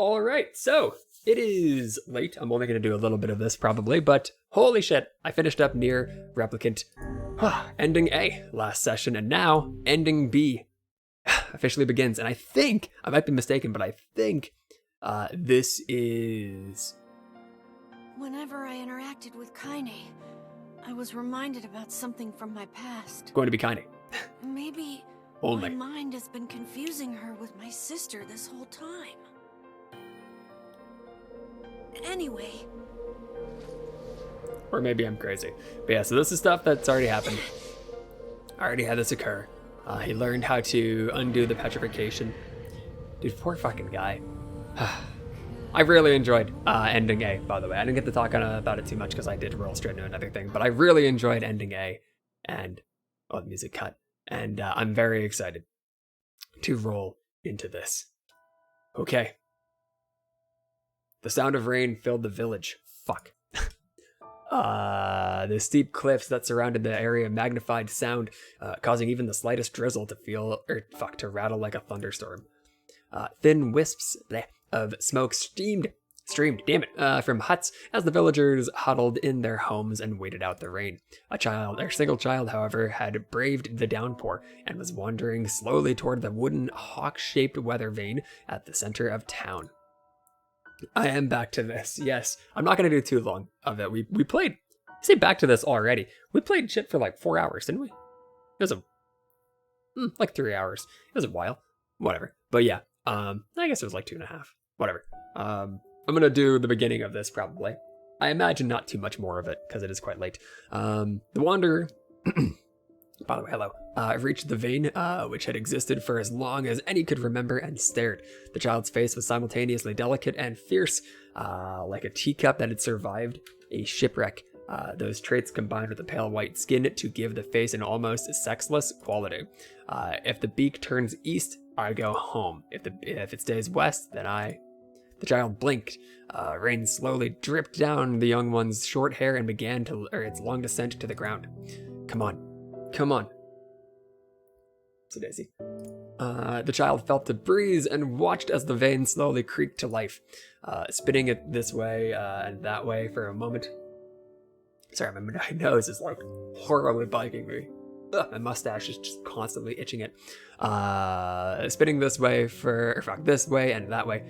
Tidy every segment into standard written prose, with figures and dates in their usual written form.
Alright, so it is late. I'm only going to do a little bit of this probably, but holy shit, I finished up NieR Replicant ending A last session, and now ending B officially begins. And I think, I might be mistaken, but I think this is... Whenever I interacted with Kaine, I was reminded about something from my past. Going to be Kaine. Maybe Only. my mind has been confusing her with my sister this whole time. Anyway. Or maybe I'm crazy. But yeah, so this is stuff that's already happened. I already had this occur. He learned how to undo the petrification. Dude, poor fucking guy. I really enjoyed ending A, by the way. I didn't get to talk about it too much because I did roll straight into another thing, but I really enjoyed ending A, and the music cut, and I'm very excited to roll into this. Okay. The sound of rain filled the village. Fuck. The steep cliffs that surrounded the area magnified sound, causing even the slightest drizzle to rattle like a thunderstorm. Thin wisps of smoke streamed, from huts as the villagers huddled in their homes and waited out the rain. A single child, however, had braved the downpour and was wandering slowly toward the wooden hawk-shaped weather vane at the center of town. I am back to this, yes. I'm not going to do too long of it. We played, I say back to this already. We played shit for like 4 hours, didn't we? It was like 3 hours. It was a while. Whatever. But yeah, I guess it was like 2.5. Whatever. I'm going to do the beginning of this probably. I imagine not too much more of it because it is quite late. The Wanderer, by the way, hello, reached the vein, which had existed for as long as any could remember, and stared. The child's face was simultaneously delicate and fierce, like a teacup that had survived a shipwreck. Those traits combined with the pale white skin to give the face an almost sexless quality. If the beak turns east, I go home. If it stays west, then The child blinked. Rain slowly dripped down the young one's short hair and began its long descent to the ground. Come on. So Daisy. The child felt the breeze and watched as the vein slowly creaked to life, spinning it this way and that way for a moment. Sorry, my nose is like horribly biting me. Ugh, my mustache is just constantly itching it. Spinning this way this way and that way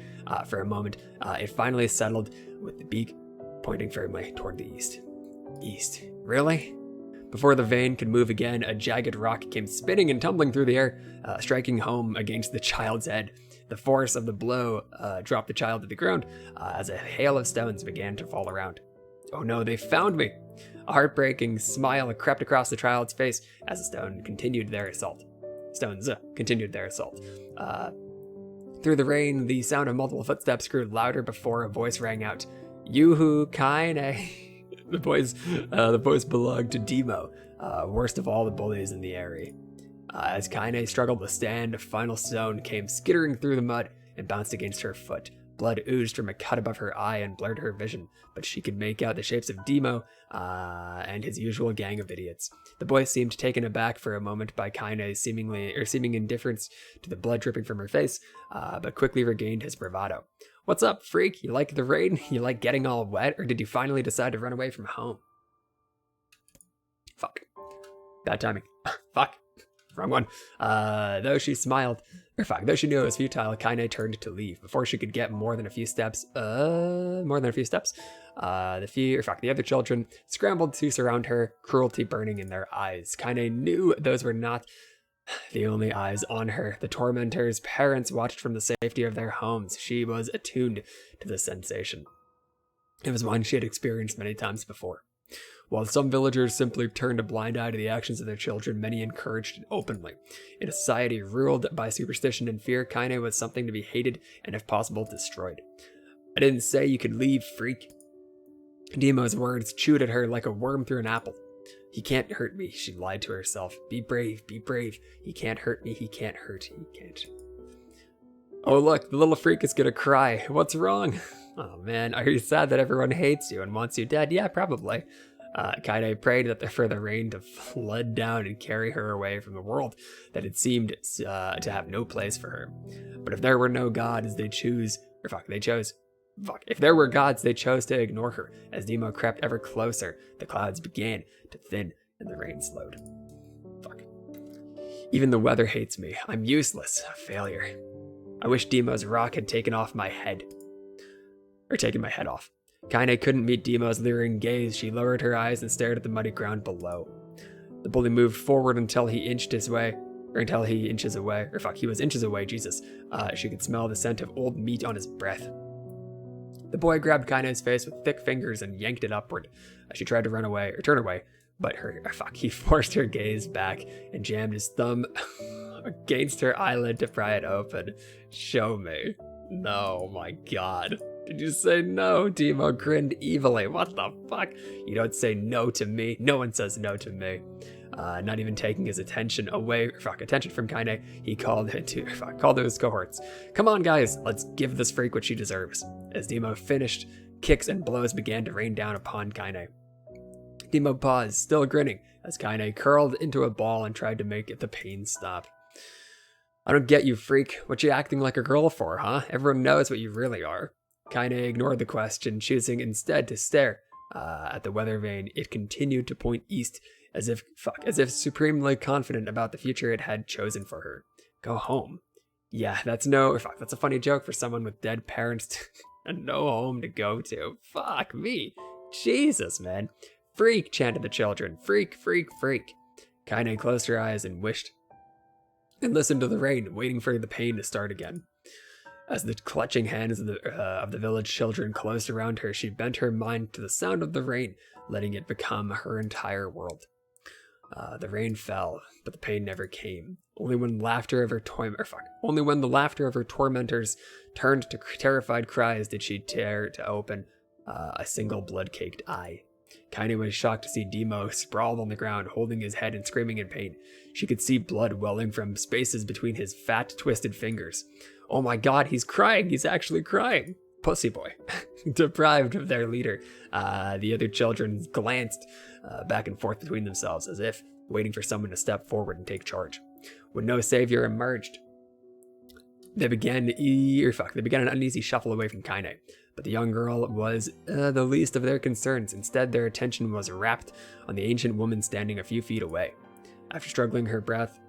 for a moment. It finally settled with the beak pointing firmly toward the east. East? Really? Before the vein could move again, a jagged rock came spinning and tumbling through the air, striking home against the child's head. The force of the blow dropped the child to the ground as a hail of stones began to fall around. Oh no, they found me! A heartbreaking smile crept across the child's face as the stones continued their assault. Through the rain, the sound of multiple footsteps grew louder before a voice rang out. Yoo-hoo, Kaine! The voice belonged to Demo, worst of all the bullies in the area. As Kaine struggled to stand, a final stone came skittering through the mud and bounced against her foot. Blood oozed from a cut above her eye and blurred her vision, but she could make out the shapes of Demo and his usual gang of idiots. The boy seemed taken aback for a moment by Kaine's seeming indifference to the blood dripping from her face, but quickly regained his bravado. What's up, freak? You like the rain? You like getting all wet? Or did you finally decide to run away from home? Fuck. Bad timing. Fuck. Wrong one. Though she knew it was futile, Kaine turned to leave. Before she could get more than a few steps, the other children scrambled to surround her, cruelty burning in their eyes. Kaine knew those were not the only eyes on her. The tormentors' parents watched from the safety of their homes. She was attuned to the sensation. It was one she had experienced many times before. While some villagers simply turned a blind eye to the actions of their children, many encouraged it openly. In a society ruled by superstition and fear, Kaine was something to be hated and, if possible, destroyed. I didn't say you could leave, freak. Demo's words chewed at her like a worm through an apple. He can't hurt me, she lied to herself. Be brave, be brave. He can't hurt me, he can't hurt, he can't. Oh look, the little freak is gonna cry. What's wrong? Oh man, are you sad that everyone hates you and wants you dead? Yeah, probably. Kaine prayed for the rain to flood down and carry her away from the world that had seemed to have no place for her. But if there were no gods, they chose If there were gods, they chose to ignore her. As Demo crept ever closer, the clouds began to thin and the rain slowed. Fuck. Even the weather hates me. I'm useless. A failure. I wish Demo's rock had taken my head off. Kaine couldn't meet Demo's leering gaze. She lowered her eyes and stared at the muddy ground below. The bully moved forward until he inches away. He was inches away, Jesus. She could smell the scent of old meat on his breath. The boy grabbed Kaine's face with thick fingers and yanked it upward. She tried to turn away, but he forced her gaze back and jammed his thumb against her eyelid to pry it open. Show me. No, my God. Did you say no? Demo grinned evilly. What the fuck? You don't say no to me. No one says no to me. Not even taking his attention from Kaine, he called to his cohorts. Come on, guys, let's give this freak what she deserves. As Demo finished, kicks and blows began to rain down upon Kaine. Demo paused, still grinning, as Kaine curled into a ball and tried to make the pain stop. I don't get you, freak. What you acting like a girl for, huh? Everyone knows what you really are. Kaine ignored the question, choosing instead to stare at the weather vane. It continued to point east, as if supremely confident about the future it had chosen for her. Go home. Yeah, that's a funny joke for someone with dead parents and no home to go to. Fuck me. Jesus, man. Freak, chanted the children. Freak, freak, freak. Kaine closed her eyes and wished and listened to the rain, waiting for the pain to start again. As the clutching hands of the village children closed around her, she bent her mind to the sound of the rain, letting it become her entire world. The rain fell, but the pain never came. Only when the laughter of her tormentors turned to terrified cries did she dare to open a single blood-caked eye. Kaine was shocked to see Demo sprawled on the ground, holding his head and screaming in pain. She could see blood welling from spaces between his fat, twisted fingers. Oh my God, he's crying! He's actually crying! Pussy boy. Deprived of their leader, the other children glanced back and forth between themselves, as if waiting for someone to step forward and take charge. When no savior emerged, they began an uneasy shuffle away from Kaine. But the young girl was the least of their concerns. Instead, their attention was wrapped on the ancient woman standing a few feet away. After struggling for breath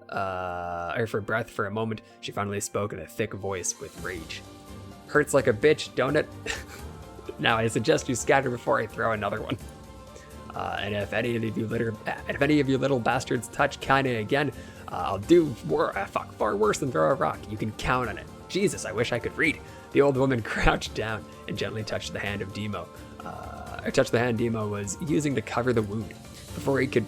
for a moment, she finally spoke in a thick voice with rage. Hurts like a bitch, don't it? Now I suggest you scatter before I throw another one. And if any of you little bastards touch Kaine again, I'll do far worse than throw a rock. You can count on it. Jesus, I wish I could read. The old woman crouched down and gently touched the hand of Demo. Demo was using to cover the wound. Before he could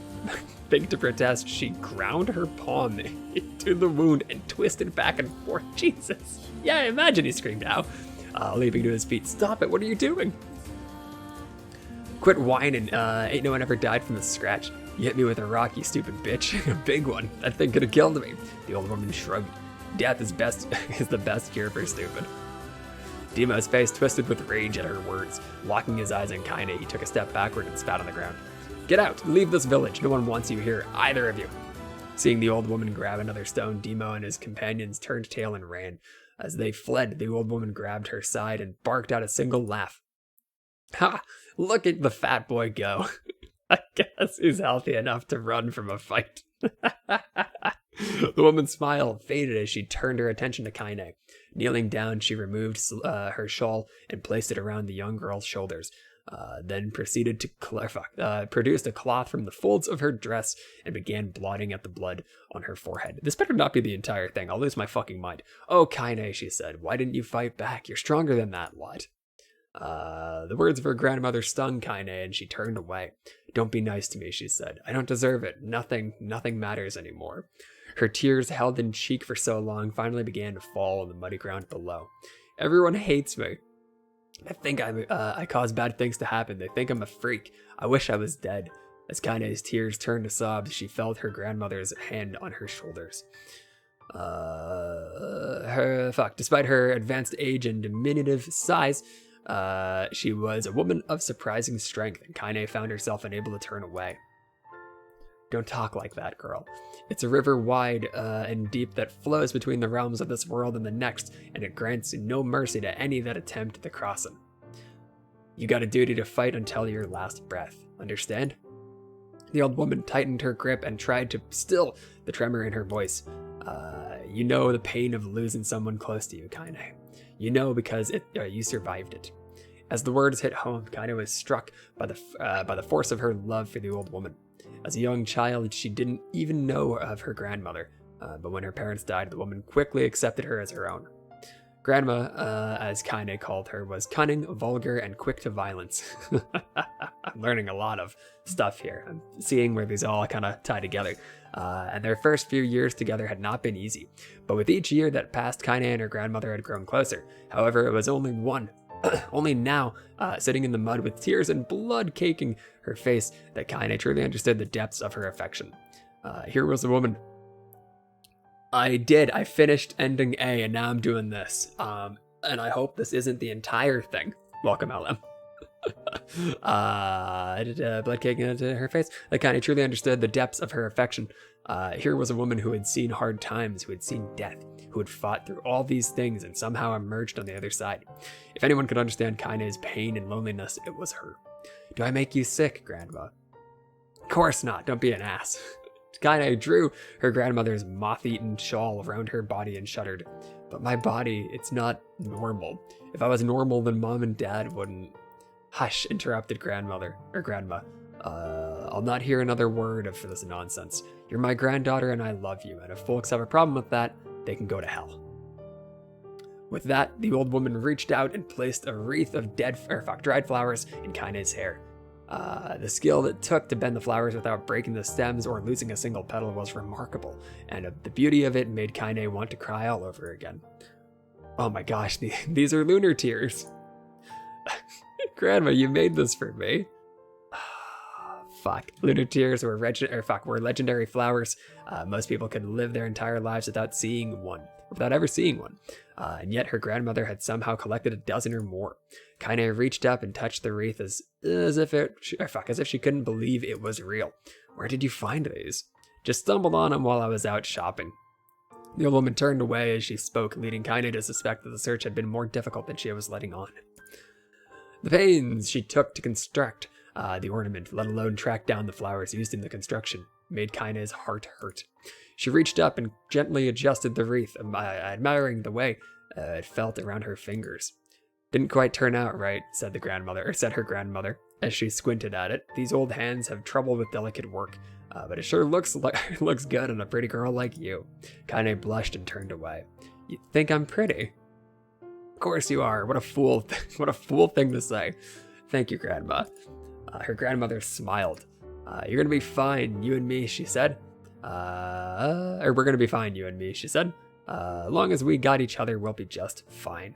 think to protest, she ground her palm into the wound and twisted back and forth. Jesus. Yeah, I imagine he screamed out, leaping to his feet. Stop it, what are you doing? Quit whining, ain't no one ever died from a scratch. You hit me with a rock, you stupid bitch. A big one. That thing could have killed me. The old woman shrugged. Death is the best cure for stupid. Demo's face twisted with rage at her words. Locking his eyes on Kaine, he took a step backward and spat on the ground. Get out! Leave this village! No one wants you here, either of you! Seeing the old woman grab another stone, Demo and his companions turned tail and ran. As they fled, the old woman grabbed her side and barked out a single laugh. Ha! Look at the fat boy go. I guess he's healthy enough to run from a fight. The woman's smile faded as she turned her attention to Kaine. Kneeling down, she removed her shawl and placed it around the young girl's shoulders. Then proceeded to produced a cloth from the folds of her dress and began blotting at the blood on her forehead. This better not be the entire thing. I'll lose my fucking mind. Oh, Kaine, she said, why didn't you fight back? You're stronger than that lot. The words of her grandmother stung Kaine, and she turned away. Don't be nice to me, she said. I don't deserve it. Nothing matters anymore. Her tears, held in cheek for so long, finally began to fall on the muddy ground below. Everyone hates me. I think I cause bad things to happen. They think I'm a freak. I wish I was dead. As Kaine's tears turned to sobs, she felt her grandmother's hand on her shoulders. Despite her advanced age and diminutive size, she was a woman of surprising strength, and Kaine found herself unable to turn away. Don't talk like that, girl. It's a river wide and deep that flows between the realms of this world and the next, and it grants no mercy to any that attempt to cross it. You got a duty to fight until your last breath. Understand? The old woman tightened her grip and tried to still the tremor in her voice. You know the pain of losing someone close to you, Kaine. You know because you survived it. As the words hit home, Kaine was struck by the force of her love for the old woman. As a young child, she didn't even know of her grandmother, but when her parents died, the woman quickly accepted her as her own. Grandma, as Kaine called her, was cunning, vulgar, and quick to violence. I'm learning a lot of stuff here. I'm seeing where these all kind of tie together. And their first few years together had not been easy. But with each year that passed, Kaine and her grandmother had grown closer. However, it was only only now, sitting in the mud with tears and blood caking her face, that Kaine truly understood the depths of her affection. Here was a woman. I finished ending A, and now I'm doing this. And I hope this isn't the entire thing. Welcome, LM. Blood caking into her face. That Kaine truly understood the depths of her affection. Here was a woman who had seen hard times, who had seen death, who had fought through all these things and somehow emerged on the other side. If anyone could understand Kaine's pain and loneliness, it was her. Do I make you sick, Grandma? Of course not. Don't be an ass. Kaine drew her grandmother's moth-eaten shawl around her body and shuddered. But my body, it's not normal. If I was normal, then Mom and Dad wouldn't. Hush, interrupted Grandma. I'll not hear another word of this nonsense. You're my granddaughter and I love you, and if folks have a problem with that, they can go to hell. With that, the old woman reached out and placed a wreath of dried flowers in Kaine's hair. The skill it took to bend the flowers without breaking the stems or losing a single petal was remarkable, and the beauty of it made Kaine want to cry all over again. Oh my gosh, these are lunar tears. Grandma, you made this for me. Fuck. Lunar tears were legendary flowers. Most people could live their entire lives without ever seeing one. And yet her grandmother had somehow collected a dozen or more. Kaine reached up and touched the wreath as if she couldn't believe it was real. Where did you find these? Just stumbled on them while I was out shopping. The old woman turned away as she spoke, leading Kaine to suspect that the search had been more difficult than she was letting on. The pains she took to construct the ornament, let alone track down the flowers used in the construction, made Kaine's heart hurt. She reached up and gently adjusted the wreath, admiring the way it felt around her fingers. Didn't quite turn out right, said her grandmother, as she squinted at it. These old hands have trouble with delicate work, but it sure looks good on a pretty girl like you. Kaine blushed and turned away. You think I'm pretty? Of course you are. What a fool thing to say. Thank you, Grandma. Her grandmother smiled. You're gonna be fine, you and me, she said. We're gonna be fine, you and me, she said. As long as we got each other, we'll be just fine.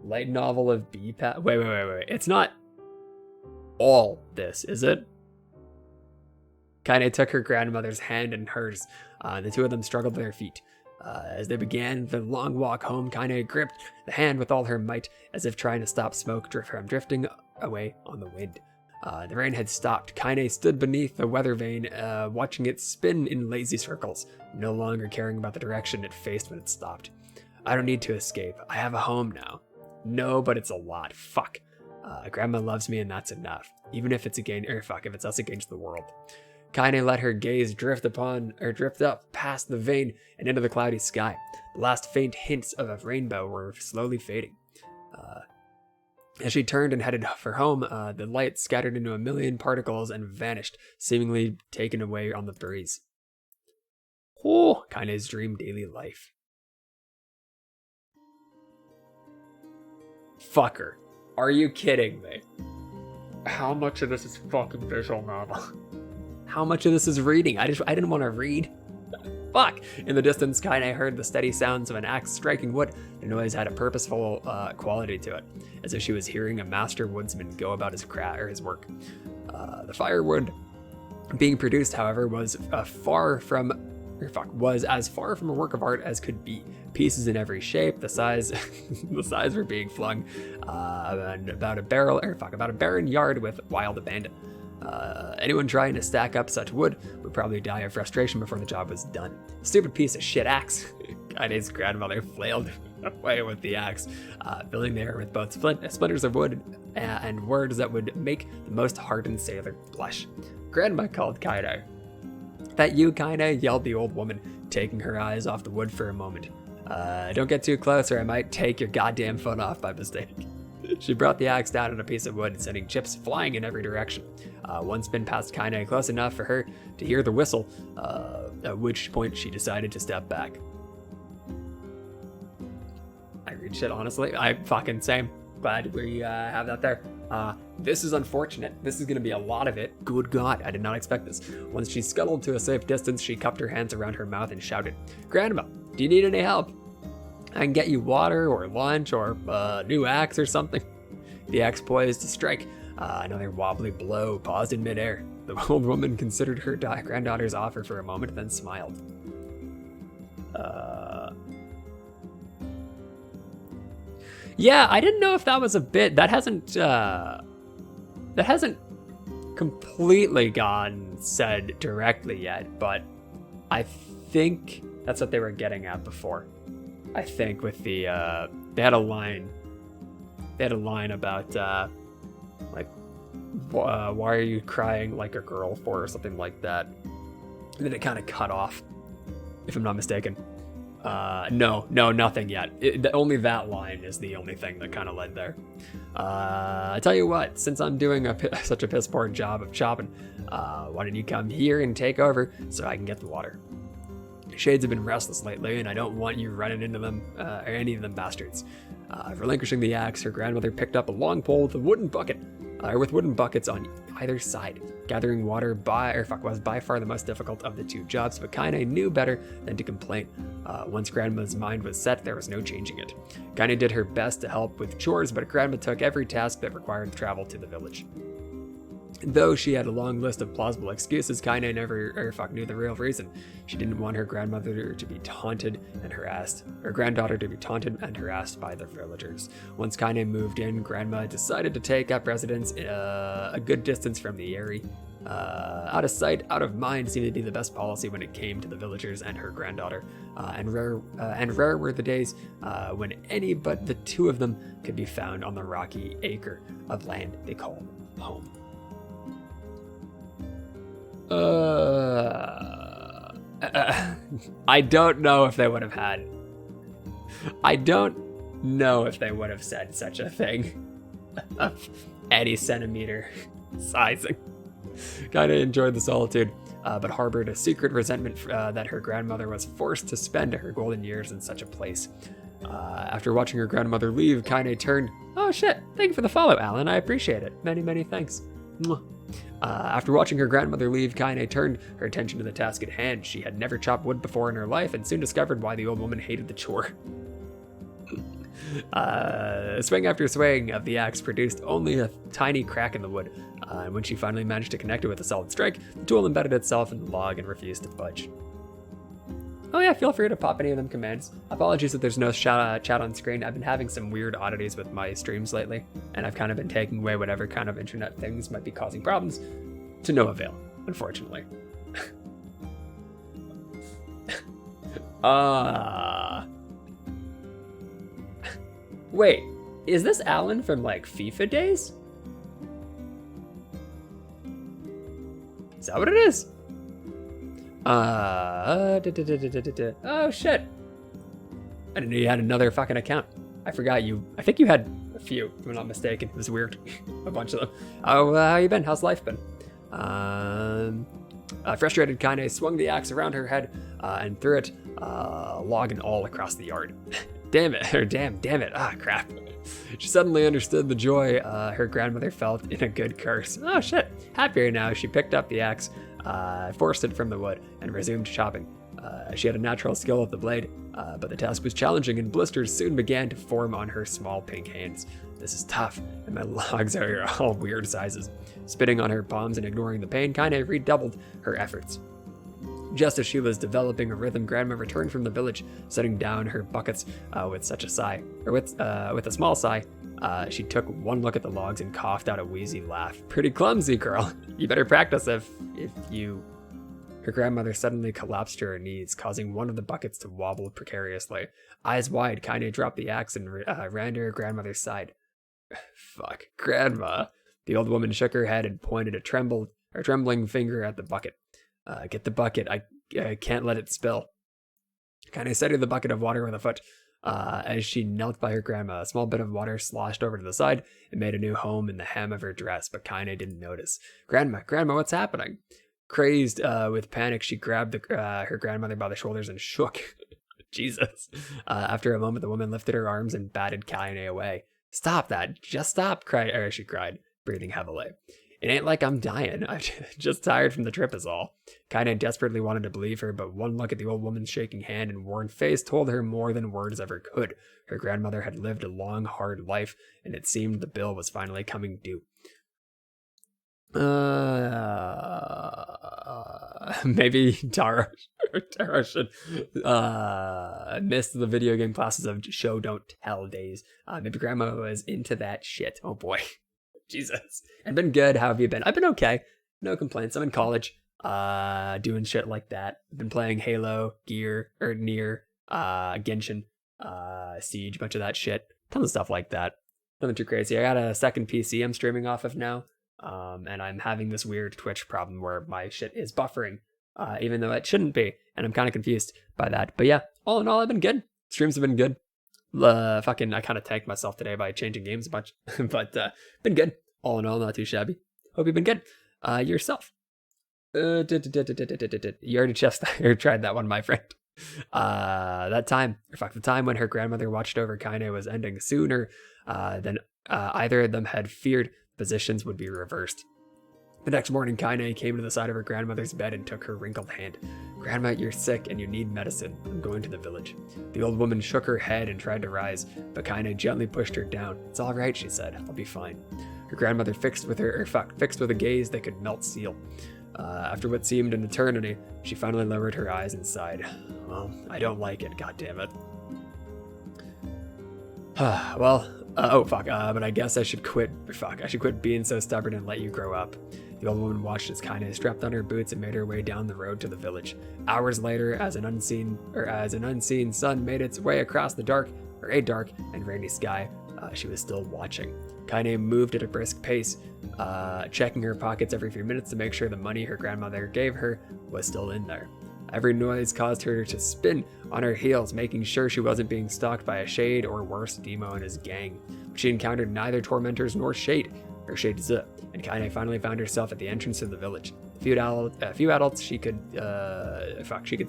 Light novel of B-Pat. Wait. It's not all this, is it? Kaine took her grandmother's hand in hers. The two of them struggled to their feet. As they began the long walk home, Kaine gripped the hand with all her might, as if trying to stop smoke from drifting away on the wind. The rain had stopped. Kaine stood beneath the weather vane, watching it spin in lazy circles, no longer caring about the direction it faced when it stopped. I don't need to escape. I have a home now. No, but it's a lot. Fuck. Grandma loves me and that's enough. Even if it's if it's us against the world. Kaine let her gaze drift up past the vane and into the cloudy sky. The last faint hints of a rainbow were slowly fading. As she turned and headed for home, the light scattered into a million particles and vanished, seemingly taken away on the breeze. Oh, Kaine's dream daily life. Fucker. Are you kidding me? How much of this is fucking visual novel? How much of this is reading? I didn't want to read. Fuck! In the distance, Kaine heard the steady sounds of an axe striking wood. The noise had a purposeful quality to it, as if she was hearing a master woodsman go about his work. The firewood being produced, however, was as far from a work of art as could be. Pieces in every shape, the size were being flung about a barren yard with wild abandon. Anyone trying to stack up such wood would probably die of frustration before the job was done. Stupid piece of shit axe. Kaine's grandmother flailed away with the axe, filling the air with both splinters of wood and words that would make the most hardened sailor blush. Grandma called Kaine. "That you, Kaine?" yelled the old woman, taking her eyes off the wood for a moment. "Don't get too close or I might take your goddamn foot off by mistake." She brought the axe down on a piece of wood, sending chips flying in every direction. One spin passed Kaine close enough for her to hear the whistle, at which point she decided to step back. I read shit, honestly. I fucking same. Glad we have that there. This is unfortunate. This is going to be a lot of it. Good God, I did not expect this. Once she scuttled to a safe distance, she cupped her hands around her mouth and shouted, "Grandma, do you need any help? I can get you water or lunch or a new axe or something." The axe poised to strike. Another wobbly blow paused in midair. The old woman considered her granddaughter's offer for a moment, then smiled. Yeah, I didn't know if that was a bit. That hasn't completely gone said directly yet, but I think that's what they were getting at before. I think with the they had a line about like why are you crying like a girl for, or something like that, and then it kind of cut off, if I'm not mistaken. No, nothing yet. Only that line is the only thing that kind of led there. I tell you what, since I'm doing such a piss poor job of chopping, why don't you come here and take over so I can get the water? Shades have been restless lately, and I don't want you running into them, or any of them bastards. Relinquishing the axe, her grandmother picked up a long pole with a wooden bucket, with wooden buckets on either side. Gathering water was by far the most difficult of the two jobs, but Kaine knew better than to complain. Once Grandma's mind was set, there was no changing it. Kaine did her best to help with chores, but Grandma took every task that required travel to the village. Though she had a long list of plausible excuses, Kaine never knew the real reason. She didn't want her grandmother to be taunted and harassed, her granddaughter to be taunted and harassed by the villagers. Once Kaine moved in, Grandma decided to take up residence a good distance from the area. Out of sight, out of mind seemed to be the best policy when it came to the villagers and her granddaughter. And rare were the days when any but the two of them could be found on the rocky acre of land they called home. I don't know if they would have had. I don't know if they would have said such a thing of any centimeter sizing. Kinda enjoyed the solitude, but harbored a secret resentment that her grandmother was forced to spend her golden years in such a place. After watching her grandmother leave, Kaine turned. "Oh shit, thank you for the follow, Alan. I appreciate it. Many, many thanks." After watching her grandmother leave, Kaine turned her attention to the task at hand. She had never chopped wood before in her life and soon discovered why the old woman hated the chore. Swing after swing of the axe produced only a tiny crack in the wood, and when she finally managed to connect it with a solid strike, the tool embedded itself in the log and refused to budge. Oh yeah, feel free to pop any of them commands. Apologies that there's no chat on screen. I've been having some weird oddities with my streams lately, and I've kind of been taking away whatever kind of internet things might be causing problems, to no avail, unfortunately. Wait, is this Alan from like FIFA days? Is that what it is? Oh shit. I didn't know you had another fucking account. I forgot you. I think you had a few, if I'm not mistaken. It was weird. A bunch of them. Oh, how you been? How's life been? Frustrated, Kaine swung the axe around her head and threw it, log and all, across the yard. Damn it. Ah, crap. She suddenly understood the joy her grandmother felt in a good curse. Oh shit. Happier now, she picked up the axe, forced it from the wood, and resumed chopping. She had a natural skill with the blade, but the task was challenging, and blisters soon began to form on her small pink hands. This is tough, and my logs are all weird sizes. Spitting on her palms and ignoring the pain, Kaine redoubled her efforts. Just as she was developing a rhythm, Grandma returned from the village, setting down her buckets with a small sigh. She took one look at the logs and coughed out a wheezy laugh. Pretty clumsy, girl. You better practice if you... Her grandmother suddenly collapsed to her knees, causing one of the buckets to wobble precariously. Eyes wide, Kaine dropped the axe and ran to her grandmother's side. Fuck, Grandma. The old woman shook her head and pointed a trembling finger at the bucket. Get the bucket. I can't let it spill. Kaine steadied the bucket of water with a foot. As she knelt by her grandma, a small bit of water sloshed over to the side and made a new home in the hem of her dress, but Kaine didn't notice. Grandma, what's happening? Crazed with panic, she grabbed her grandmother by the shoulders and shook. Jesus. After a moment, the woman lifted her arms and batted Kaine away. Stop that. Just stop, she cried, breathing heavily. It ain't like I'm dying. I'm just tired from the trip is all. Kaine desperately wanted to believe her, but one look at the old woman's shaking hand and worn face told her more than words ever could. Her grandmother had lived a long, hard life, and it seemed the bill was finally coming due. Maybe Tara should miss the video game classes of show don't tell days. Maybe Grandma was into that shit. Oh boy. Jesus. I've been good. How have you been? I've been okay. No complaints. I'm in college. Doing shit like that. I've been playing Halo, NieR, Genshin, Siege, bunch of that shit. Tons of stuff like that. Nothing too crazy. I got a second PC I'm streaming off of now. And I'm having this weird Twitch problem where my shit is buffering, even though it shouldn't be. And I'm kind of confused by that. But yeah, all in all, I've been good. Streams have been good. I kind of tanked myself today by changing games a bunch, but been good. All in all, not too shabby. Hope you've been good. Yourself. You already tried that one, my friend. The time when her grandmother watched over Kaine was ending sooner than either of them had feared. Positions would be reversed. The next morning, Kaine came to the side of her grandmother's bed and took her wrinkled hand. Grandma, you're sick and you need medicine. I'm going to the village. The old woman shook her head and tried to rise, but Kaine gently pushed her down. It's all right, she said. I'll be fine. Her grandmother fixed with a gaze that could melt steel. After what seemed an eternity, she finally lowered her eyes and sighed. Well, I don't like it, goddammit. But I guess I should quit. I should quit being so stubborn and let you grow up. The old woman watched as Kaine strapped on her boots and made her way down the road to the village. Hours later, as an unseen sun made its way across a dark and rainy sky, she was still watching. Kaine moved at a brisk pace, checking her pockets every few minutes to make sure the money her grandmother gave her was still in there. Every noise caused her to spin on her heels, making sure she wasn't being stalked by a Shade or worse, Demo and his gang. But she encountered neither tormentors nor Shade, and Kaine finally found herself at the entrance of the village. A few adults she could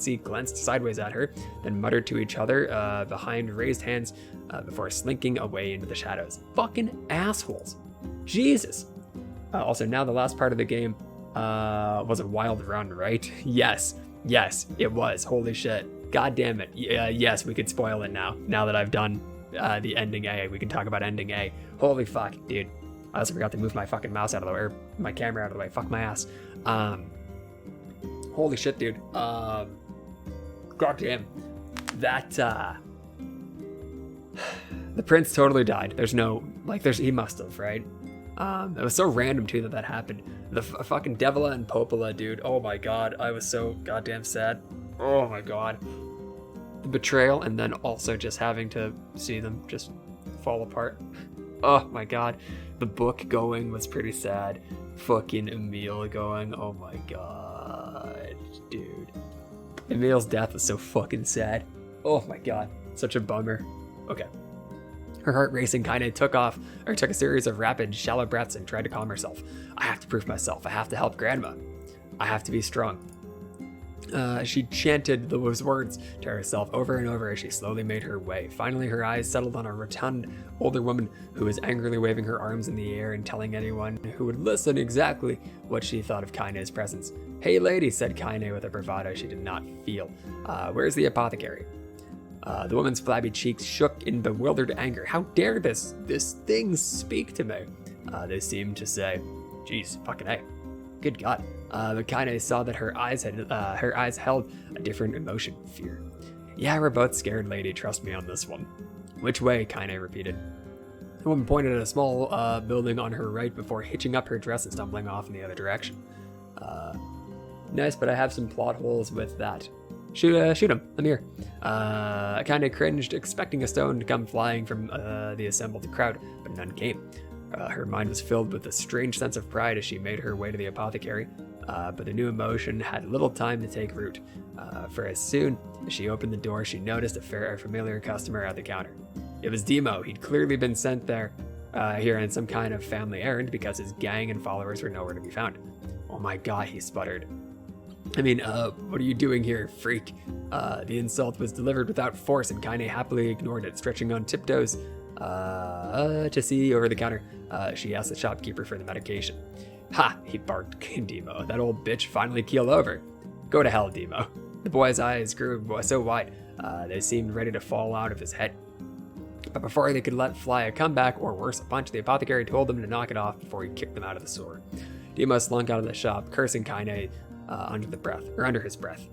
see glanced sideways at her, then muttered to each other behind raised hands before slinking away into the shadows. Fucking assholes. Jesus. Also, now the last part of the game was a wild run, right? Yes, it was. Holy shit. God damn it. Yes, we could spoil it now. Now that I've done the ending A, we can talk about ending A. Holy fuck, dude. I also forgot to move my fucking mouse out of the way, or my camera out of the way. Fuck my ass. Holy shit, dude. God damn. That, the prince totally died. He must have, right? It was so random too that happened. The fucking Devila and Popola, dude. Oh my god, I was so goddamn sad. Oh my god. The betrayal, and then also just having to see them just fall apart. Oh my god. The book going was pretty sad. Fucking Emil going. Oh my god, dude. Emil's death was so fucking sad. Oh my god, such a bummer. Okay. Her heart racing, Kaine took a series of rapid, shallow breaths and tried to calm herself. I have to prove myself. I have to help Grandma. I have to be strong. She chanted those words to herself over and over as she slowly made her way. Finally, her eyes settled on a rotund, older woman who was angrily waving her arms in the air and telling anyone who would listen exactly what she thought of Kaine's presence. Hey lady, said Kaine with a bravado she did not feel. Where's the apothecary? The woman's flabby cheeks shook in bewildered anger. How dare this thing speak to me? They seemed to say, geez, fucking A. Good God. But Kaine saw that her eyes held a different emotion, fear. Yeah, we're both scared, lady. Trust me on this one. Which way? Kaine repeated. The woman pointed at a small building on her right before hitching up her dress and stumbling off in the other direction. Nice, but I have some plot holes with that. Shoot him, I'm here. I kinda cringed, expecting a stone to come flying from the assembled crowd, but none came. Her mind was filled with a strange sense of pride as she made her way to the apothecary, but the new emotion had little time to take root, for as soon as she opened the door, she noticed a familiar customer at the counter. It was Demo. He'd clearly been sent there here on some kind of family errand because his gang and followers were nowhere to be found. Oh my god, he sputtered. I mean, what are you doing here, freak? The insult was delivered without force, and Kaine happily ignored it, stretching on tiptoes to see over the counter. She asked the shopkeeper for the medication. Ha! He barked Demo. That old bitch finally keeled over. Go to hell, Demo. The boy's eyes grew so wide, they seemed ready to fall out of his head. But before they could let fly a comeback, or worse, a punch, the apothecary told them to knock it off before he kicked them out of the store. Demo slunk out of the shop, cursing Kaine under his breath.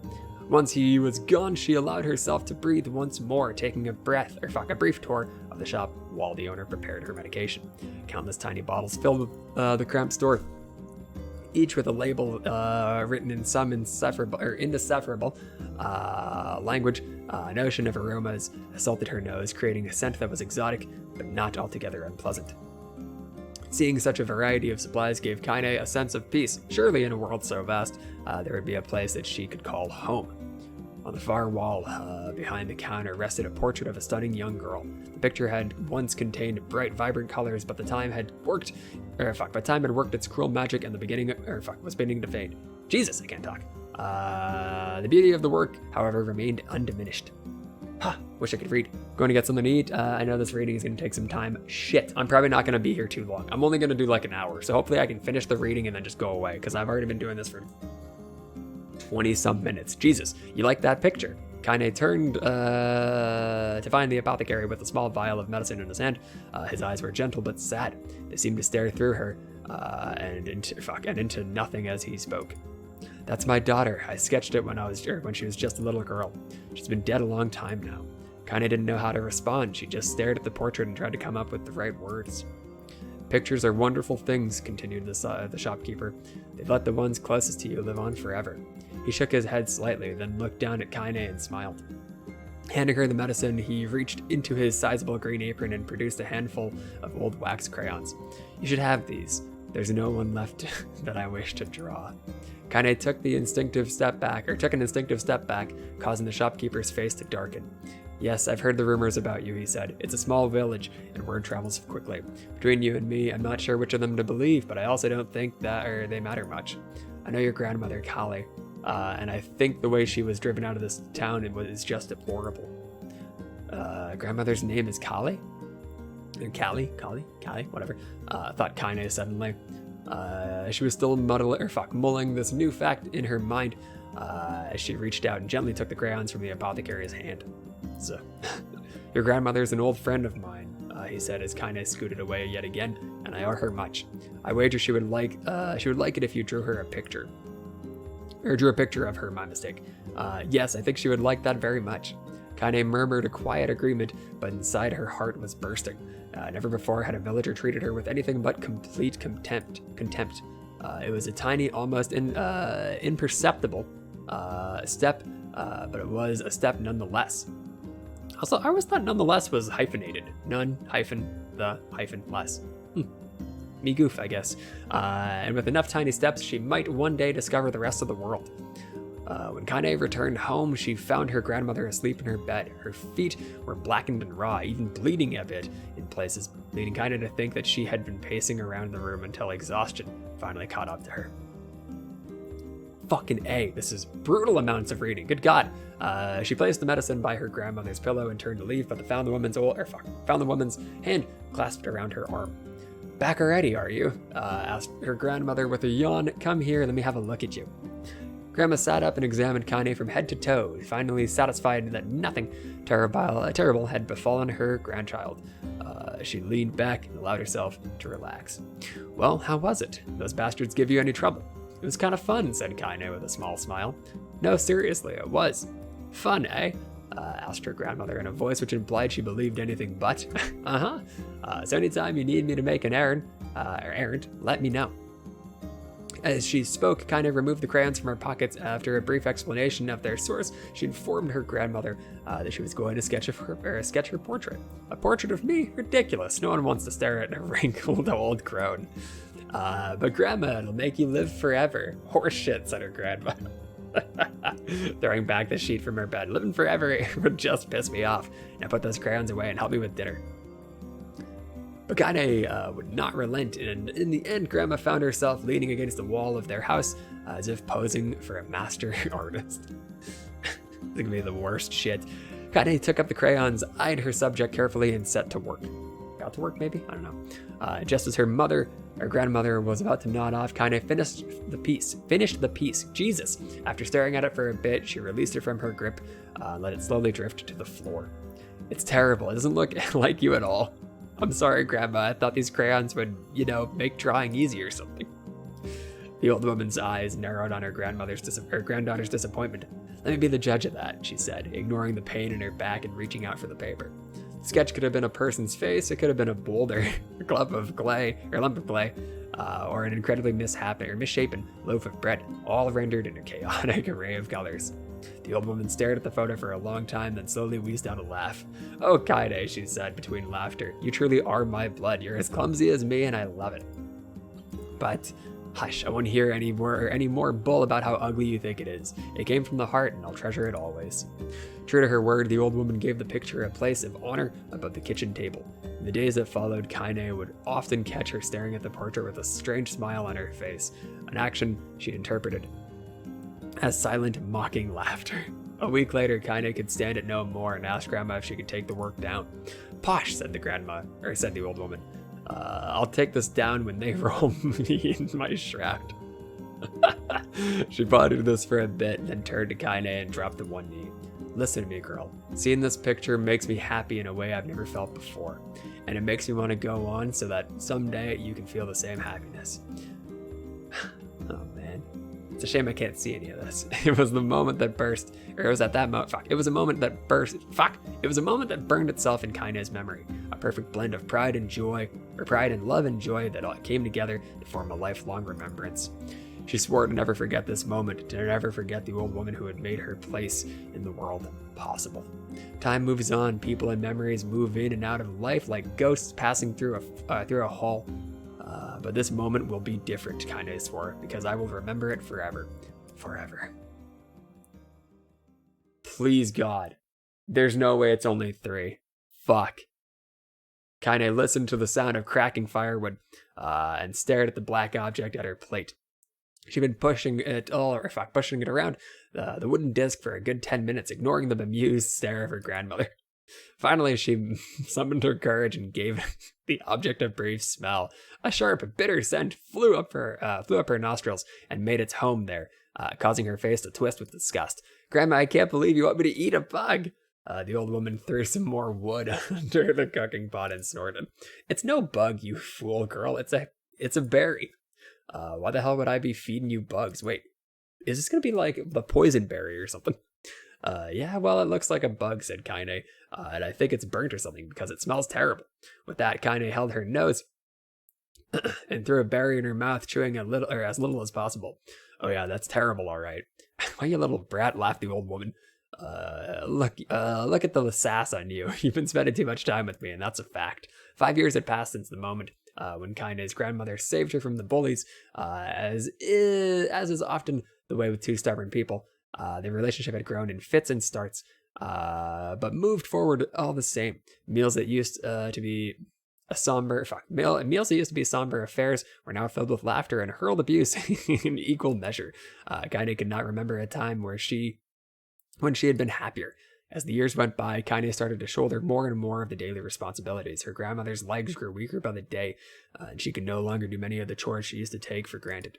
Once he was gone, she allowed herself to breathe once more, taking a brief tour of the shop while the owner prepared her medication. Countless tiny bottles filled the cramped store, each with a label written in some indecipherable language. A notion of aromas assaulted her nose, creating a scent that was exotic, but not altogether unpleasant. Seeing such a variety of supplies gave Kaine a sense of peace. Surely in a world so vast, there would be a place that she could call home. On the far wall behind the counter rested a portrait of a stunning young girl. The picture had once contained bright, vibrant colors, but time had worked its cruel magic, and was beginning to fade. Jesus, I can't talk. The beauty of the work, however, remained undiminished. Wish I could read. Going to get something to eat. I know this reading is going to take some time. Shit, I'm probably not going to be here too long. I'm only going to do like an hour, so hopefully I can finish the reading and then just go away, because I've already been doing this for 20-some minutes. Jesus, you like that picture? Kaine turned to find the apothecary with a small vial of medicine in his hand. His eyes were gentle but sad. They seemed to stare through her and into nothing as he spoke. That's my daughter. I sketched it when she was just a little girl. She's been dead a long time now. Kaine didn't know how to respond. She just stared at the portrait and tried to come up with the right words. Pictures are wonderful things, continued the shopkeeper. They've let the ones closest to you live on forever. He shook his head slightly, then looked down at Kaine and smiled. Handing her the medicine, he reached into his sizable green apron and produced a handful of old wax crayons. You should have these. There's no one left that I wish to draw. Kaine took an instinctive step back, causing the shopkeeper's face to darken. Yes, I've heard the rumors about you, he said. It's a small village, and word travels quickly. Between you and me, I'm not sure which of them to believe, but I also don't think that they matter much. I know your grandmother, Callie, and I think the way she was driven out of this town is just deplorable. Grandmother's name is Callie? Callie, whatever. Thought Kaine suddenly. She was still mulling this new fact in her mind as she reached out and gently took the crayons from the apothecary's hand. So, your grandmother's an old friend of mine, he said as Kaine scooted away yet again, and I owe her much. I wager she would like it if you drew her a picture. Or drew a picture of her, my mistake. Yes, I think she would like that very much. Kaine murmured a quiet agreement, but inside her heart was bursting. Never before had a villager treated her with anything but complete contempt. It was a tiny, almost imperceptible step, but it was a step nonetheless. Also, I always thought nonetheless was hyphenated. None, hyphen, the, hyphen, less. Me goof, I guess. And with enough tiny steps, she might one day discover the rest of the world. When Kaine returned home, she found her grandmother asleep in her bed. Her feet were blackened and raw, even bleeding a bit in places, leading Kaine to think that she had been pacing around the room until exhaustion finally caught up to her. Fucking A, this is brutal amounts of reading. Good God. She placed the medicine by her grandmother's pillow and turned to leave, but found the woman's hand clasped around her arm. Back already, are you? Asked her grandmother with a yawn. Come here, let me have a look at you. Grandma sat up and examined Kaine from head to toe, finally satisfied that nothing terrible had befallen her grandchild. She leaned back and allowed herself to relax. Well, how was it? Those bastards give you any trouble? It was kind of fun, said Kaine with a small smile. No, seriously, it was. Fun, eh? asked her grandmother in a voice which implied she believed anything but. So anytime you need me to make an errand, let me know. As she spoke, Kaine removed the crayons from her pockets. After a brief explanation of their source, she informed her grandmother that she was going to sketch her portrait. A portrait of me? Ridiculous. No one wants to stare at a wrinkled old crone. But Grandma, it'll make you live forever. Horseshit, said her grandma. Throwing back the sheet from her bed. Living forever would just piss me off. Now put those crayons away and help me with dinner. But Kaine would not relent, and in the end, Grandma found herself leaning against the wall of their house as if posing for a master artist. It's gonna be the worst shit. Kaine took up the crayons, eyed her subject carefully, and set to work. Got to work, maybe? I don't know. Just as her grandmother was about to nod off, Kaine finished the piece. Jesus! After staring at it for a bit, she released it from her grip, let it slowly drift to the floor. It's terrible. It doesn't look like you at all. I'm sorry, Grandma. I thought these crayons would, make drawing easy or something. The old woman's eyes narrowed on her granddaughter's disappointment. Let me be the judge of that, she said, ignoring the pain in her back and reaching out for the paper. The sketch could have been a person's face, it could have been a boulder, a lump of clay, or an incredibly misshapen loaf of bread, all rendered in a chaotic array of colors. The old woman stared at the photo for a long time, then slowly wheezed out a laugh. Oh, Kaine, she said between laughter, you truly are my blood. You're as clumsy as me, and I love it. But hush, I won't hear any more bull about how ugly you think it is. It came from the heart, and I'll treasure it always. True to her word, the old woman gave the picture a place of honor above the kitchen table. In the days that followed, Kaine would often catch her staring at the portrait with a strange smile on her face, an action she interpreted as silent, mocking laughter. A week later, Kaine could stand it no more and asked Grandma if she could take the work down. Posh, said the old woman. I'll take this down when they roll me in my shroud. She pondered this for a bit, then turned to Kaine and dropped to one knee. Listen to me, girl. Seeing this picture makes me happy in a way I've never felt before, and it makes me want to go on so that someday you can feel the same happiness. Oh man, it's a shame I can't see any of this. It was the moment that burst, or it was at that moment. It was a moment that burst. It was a moment that burned itself in Kaine's memory. A perfect blend of pride and love and joy that all came together to form a lifelong remembrance. She swore to never forget this moment, to never forget the old woman who had made her place in the world possible. Time moves on, people and memories move in and out of life like ghosts passing through a hall. But this moment will be different, Kaine swore, because I will remember it forever. Forever. Please, God. There's no way it's only 3. Fuck. Kaine listened to the sound of cracking firewood and stared at the black object at her plate. She'd been pushing it around the wooden disc for a good 10 minutes, ignoring the bemused stare of her grandmother. Finally, she summoned her courage and gave the object a brief smell. A sharp, bitter scent flew up her nostrils and made its home there, causing her face to twist with disgust. Grandma, I can't believe you want me to eat a bug. The old woman threw some more wood under the cooking pot and snorted. It's no bug, you fool girl. It's a berry. Why the hell would I be feeding you bugs? Wait, is this going to be like the poison berry or something? Yeah, well, it looks like a bug, said Kaine, and I think it's burnt or something because it smells terrible. With that, Kaine held her nose and threw a berry in her mouth, chewing as little as possible. Oh yeah, that's terrible, all right. Why, you little brat, laughed the old woman. Look at the sass on you. You've been spending too much time with me, and that's a fact. 5 years had passed since the moment when Kaine's grandmother saved her from the bullies, as is often the way with two stubborn people. Their relationship had grown in fits and starts, but moved forward all the same. Meals that used to be somber affairs were now filled with laughter and hurled abuse in equal measure. Kaine could not remember a time when she had been happier. As the years went by, Kaine started to shoulder more and more of the daily responsibilities. Her grandmother's legs grew weaker by the day, and she could no longer do many of the chores she used to take for granted.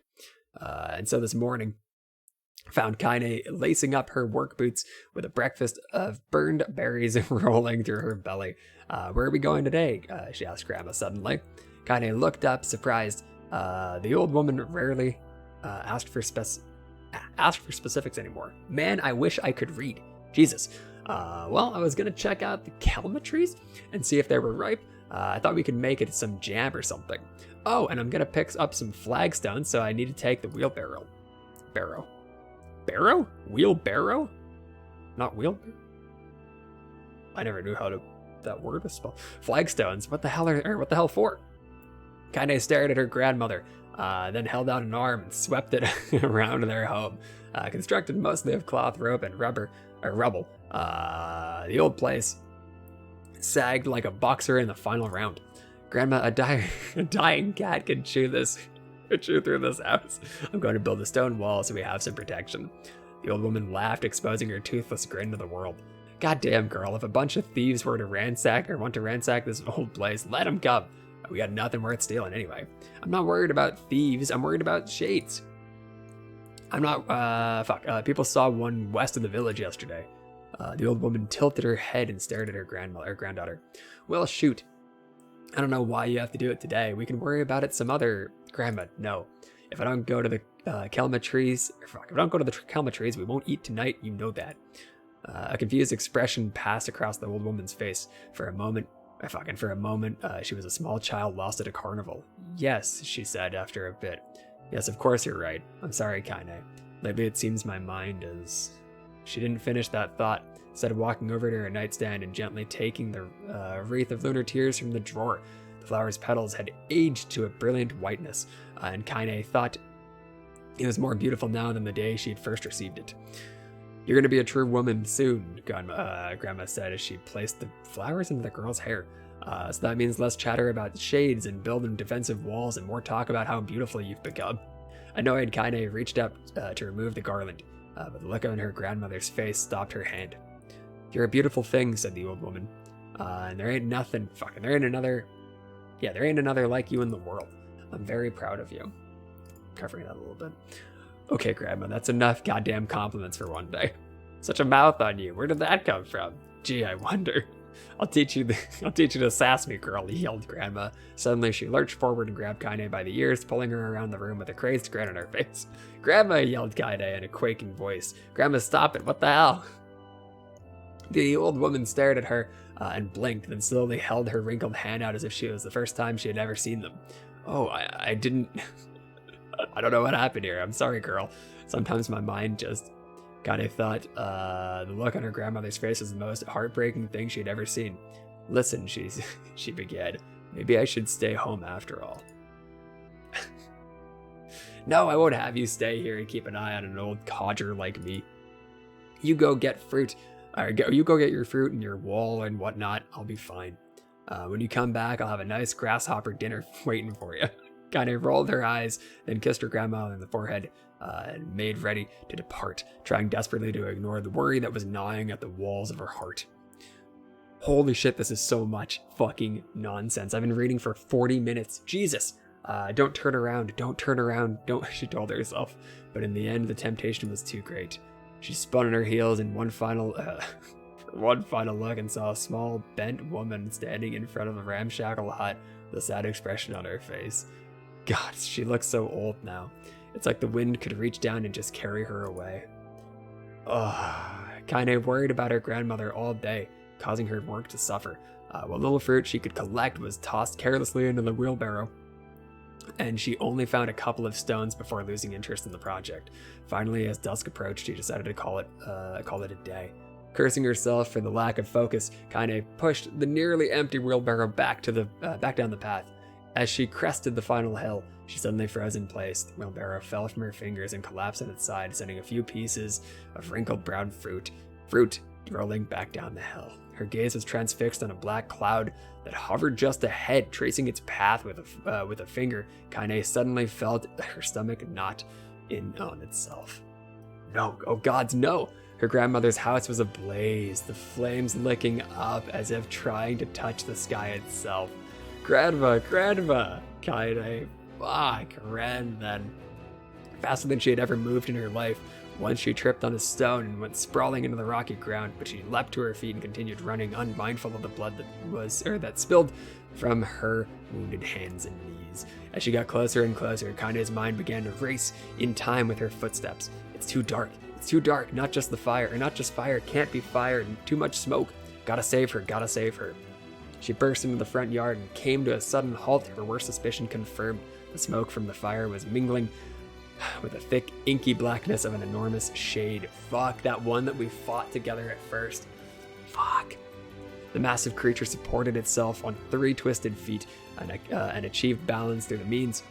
And so this morning found Kaine lacing up her work boots with a breakfast of burned berries rolling through her belly. Where are we going today? She asked Grandma suddenly. Kaine looked up, surprised. The old woman rarely asked for specifics anymore. Man, I wish I could read. Jesus. Well, I was gonna check out the kelma trees and see if they were ripe. I thought we could make it some jam or something. Oh, and I'm gonna pick up some flagstones, so I need to take the wheelbarrow. Barrow? Wheelbarrow? Not wheelbarrow? I never knew how that word was spelled. Flagstones, what the hell for? Kaine stared at her grandmother, then held out an arm and swept it around their home. Constructed mostly of cloth, rope, and rubble. The old place sagged like a boxer in the final round. Grandma, a dying cat could chew through this house. I'm going to build a stone wall so we have some protection. The old woman laughed, exposing her toothless grin to the world. Goddamn, girl, if a bunch of thieves want to ransack this old place, let them come. We got nothing worth stealing anyway. I'm not worried about thieves, I'm worried about shades. People saw one west of the village yesterday. The old woman tilted her head and stared at her granddaughter. Well, shoot. I don't know why you have to do it today. We can worry about it some other... Grandma, no. If I don't go to the kelma trees... If I don't go to the kelma trees, we won't eat tonight. You know that. A confused expression passed across the old woman's face. For a moment, she was a small child lost at a carnival. Yes, she said after a bit. Yes, of course you're right. I'm sorry, Kaine. Lately it seems my mind is... She didn't finish that thought. Instead of walking over to her nightstand and gently taking the wreath of lunar tears from the drawer, the flower's petals had aged to a brilliant whiteness, and Kaine thought it was more beautiful now than the day she had first received it. You're going to be a true woman soon, Grandma said as she placed the flowers into the girl's hair. So that means less chatter about shades and building defensive walls and more talk about how beautiful you've become. Annoyed, Kaine reached up to remove the garland, but the look on her grandmother's face stopped her hand. You're a beautiful thing, said the old woman. And there ain't another like you in the world. I'm very proud of you. Covering that a little bit. Okay, Grandma, that's enough goddamn compliments for one day. Such a mouth on you. Where did that come from? Gee, I wonder. I'll teach you to sass me, girl, yelled Grandma. Suddenly, she lurched forward and grabbed Kaine by the ears, pulling her around the room with a crazed grin on her face. Grandma, yelled Kaine in a quaking voice. Grandma, stop it. What the hell? The old woman stared at her and blinked, then slowly held her wrinkled hand out as if it was the first time she had ever seen them. Oh, I didn't... I don't know what happened here. I'm sorry, girl. Sometimes my mind just... Kaine thought the look on her grandmother's face was the most heartbreaking thing she'd ever seen. Listen, she began. Maybe I should stay home after all. No, I won't have you stay here and keep an eye on an old codger like me. You go get fruit. You go get your fruit and your wall and whatnot. I'll be fine. When you come back, I'll have a nice grasshopper dinner waiting for you. Kaine rolled her eyes, then kissed her grandma on the forehead and made ready to depart, trying desperately to ignore the worry that was gnawing at the walls of her heart. Holy shit, this is so much fucking nonsense. I've been reading for 40 minutes. Jesus! Don't turn around, she told herself. But in the end, the temptation was too great. She spun on her heels in one final look and saw a small, bent woman standing in front of a ramshackle hut with a sad expression on her face. God, she looks so old now. It's like the wind could reach down and just carry her away. Kaine worried about her grandmother all day, causing her work to suffer. What little fruit she could collect was tossed carelessly into the wheelbarrow, and she only found a couple of stones before losing interest in the project. Finally, as dusk approached, she decided to call it a day. Cursing herself for the lack of focus, Kaine pushed the nearly empty wheelbarrow back down the path. As she crested the final hill, she suddenly froze in place. The wheelbarrow fell from her fingers and collapsed on its side, sending a few pieces of wrinkled brown fruit rolling back down the hill. Her gaze was transfixed on a black cloud that hovered just ahead, tracing its path with a finger. Kaine suddenly felt her stomach knot in on itself. No, oh gods, no! Her grandmother's house was ablaze, the flames licking up as if trying to touch the sky itself. Grandma! Kaine, fuck, ran then. Faster than she had ever moved in her life. Once she tripped on a stone and went sprawling into the rocky ground, but she leapt to her feet and continued running, unmindful of the blood that spilled from her wounded hands and knees. As she got closer and closer, Kaine's mind began to race in time with her footsteps. It's too dark. It's too dark, not just fire, can't be fire, too much smoke. Gotta save her, gotta save her. She burst into the front yard and came to a sudden halt, her worst suspicion confirmed. The smoke from the fire was mingling with the thick, inky blackness of an enormous shade. Fuck, that one that we fought together at first. Fuck. The massive creature supported itself on 3 twisted feet and achieved balance through the means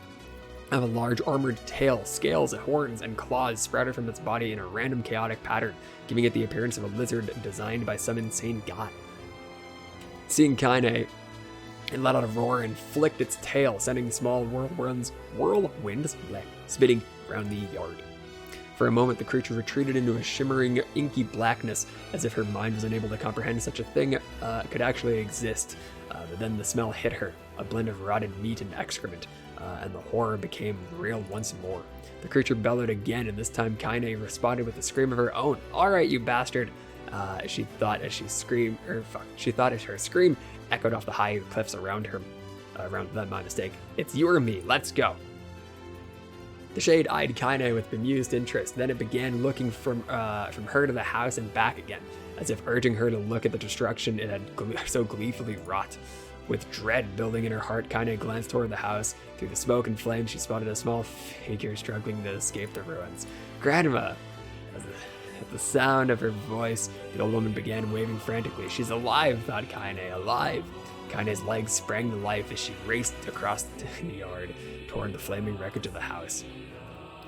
of a large armored tail, scales, horns, and claws sprouted from its body in a random chaotic pattern, giving it the appearance of a lizard designed by some insane god. Seeing Kaine, it let out a roar and flicked its tail, sending small whirlwinds spinning around the yard. For a moment, the creature retreated into a shimmering, inky blackness, as if her mind was unable to comprehend such a thing could actually exist. But then the smell hit her, a blend of rotted meat and excrement, and the horror became real once more. The creature bellowed again, and this time Kaine responded with a scream of her own. "All right, you bastard!" She thought as her scream echoed off the high cliffs around her. Around them, my mistake. "It's you or me. Let's go." The shade eyed Kaine with bemused interest. Then it began looking from her to the house and back again, as if urging her to look at the destruction it had so gleefully wrought. With dread building in her heart, Kaine glanced toward the house. Through the smoke and flames, she spotted a small figure struggling to escape the ruins. "Grandma!" At the sound of her voice, the old woman began waving frantically. "She's alive," thought Kaine. "Alive!" Kaine's legs sprang to life as she raced across the yard toward the flaming wreckage of the house.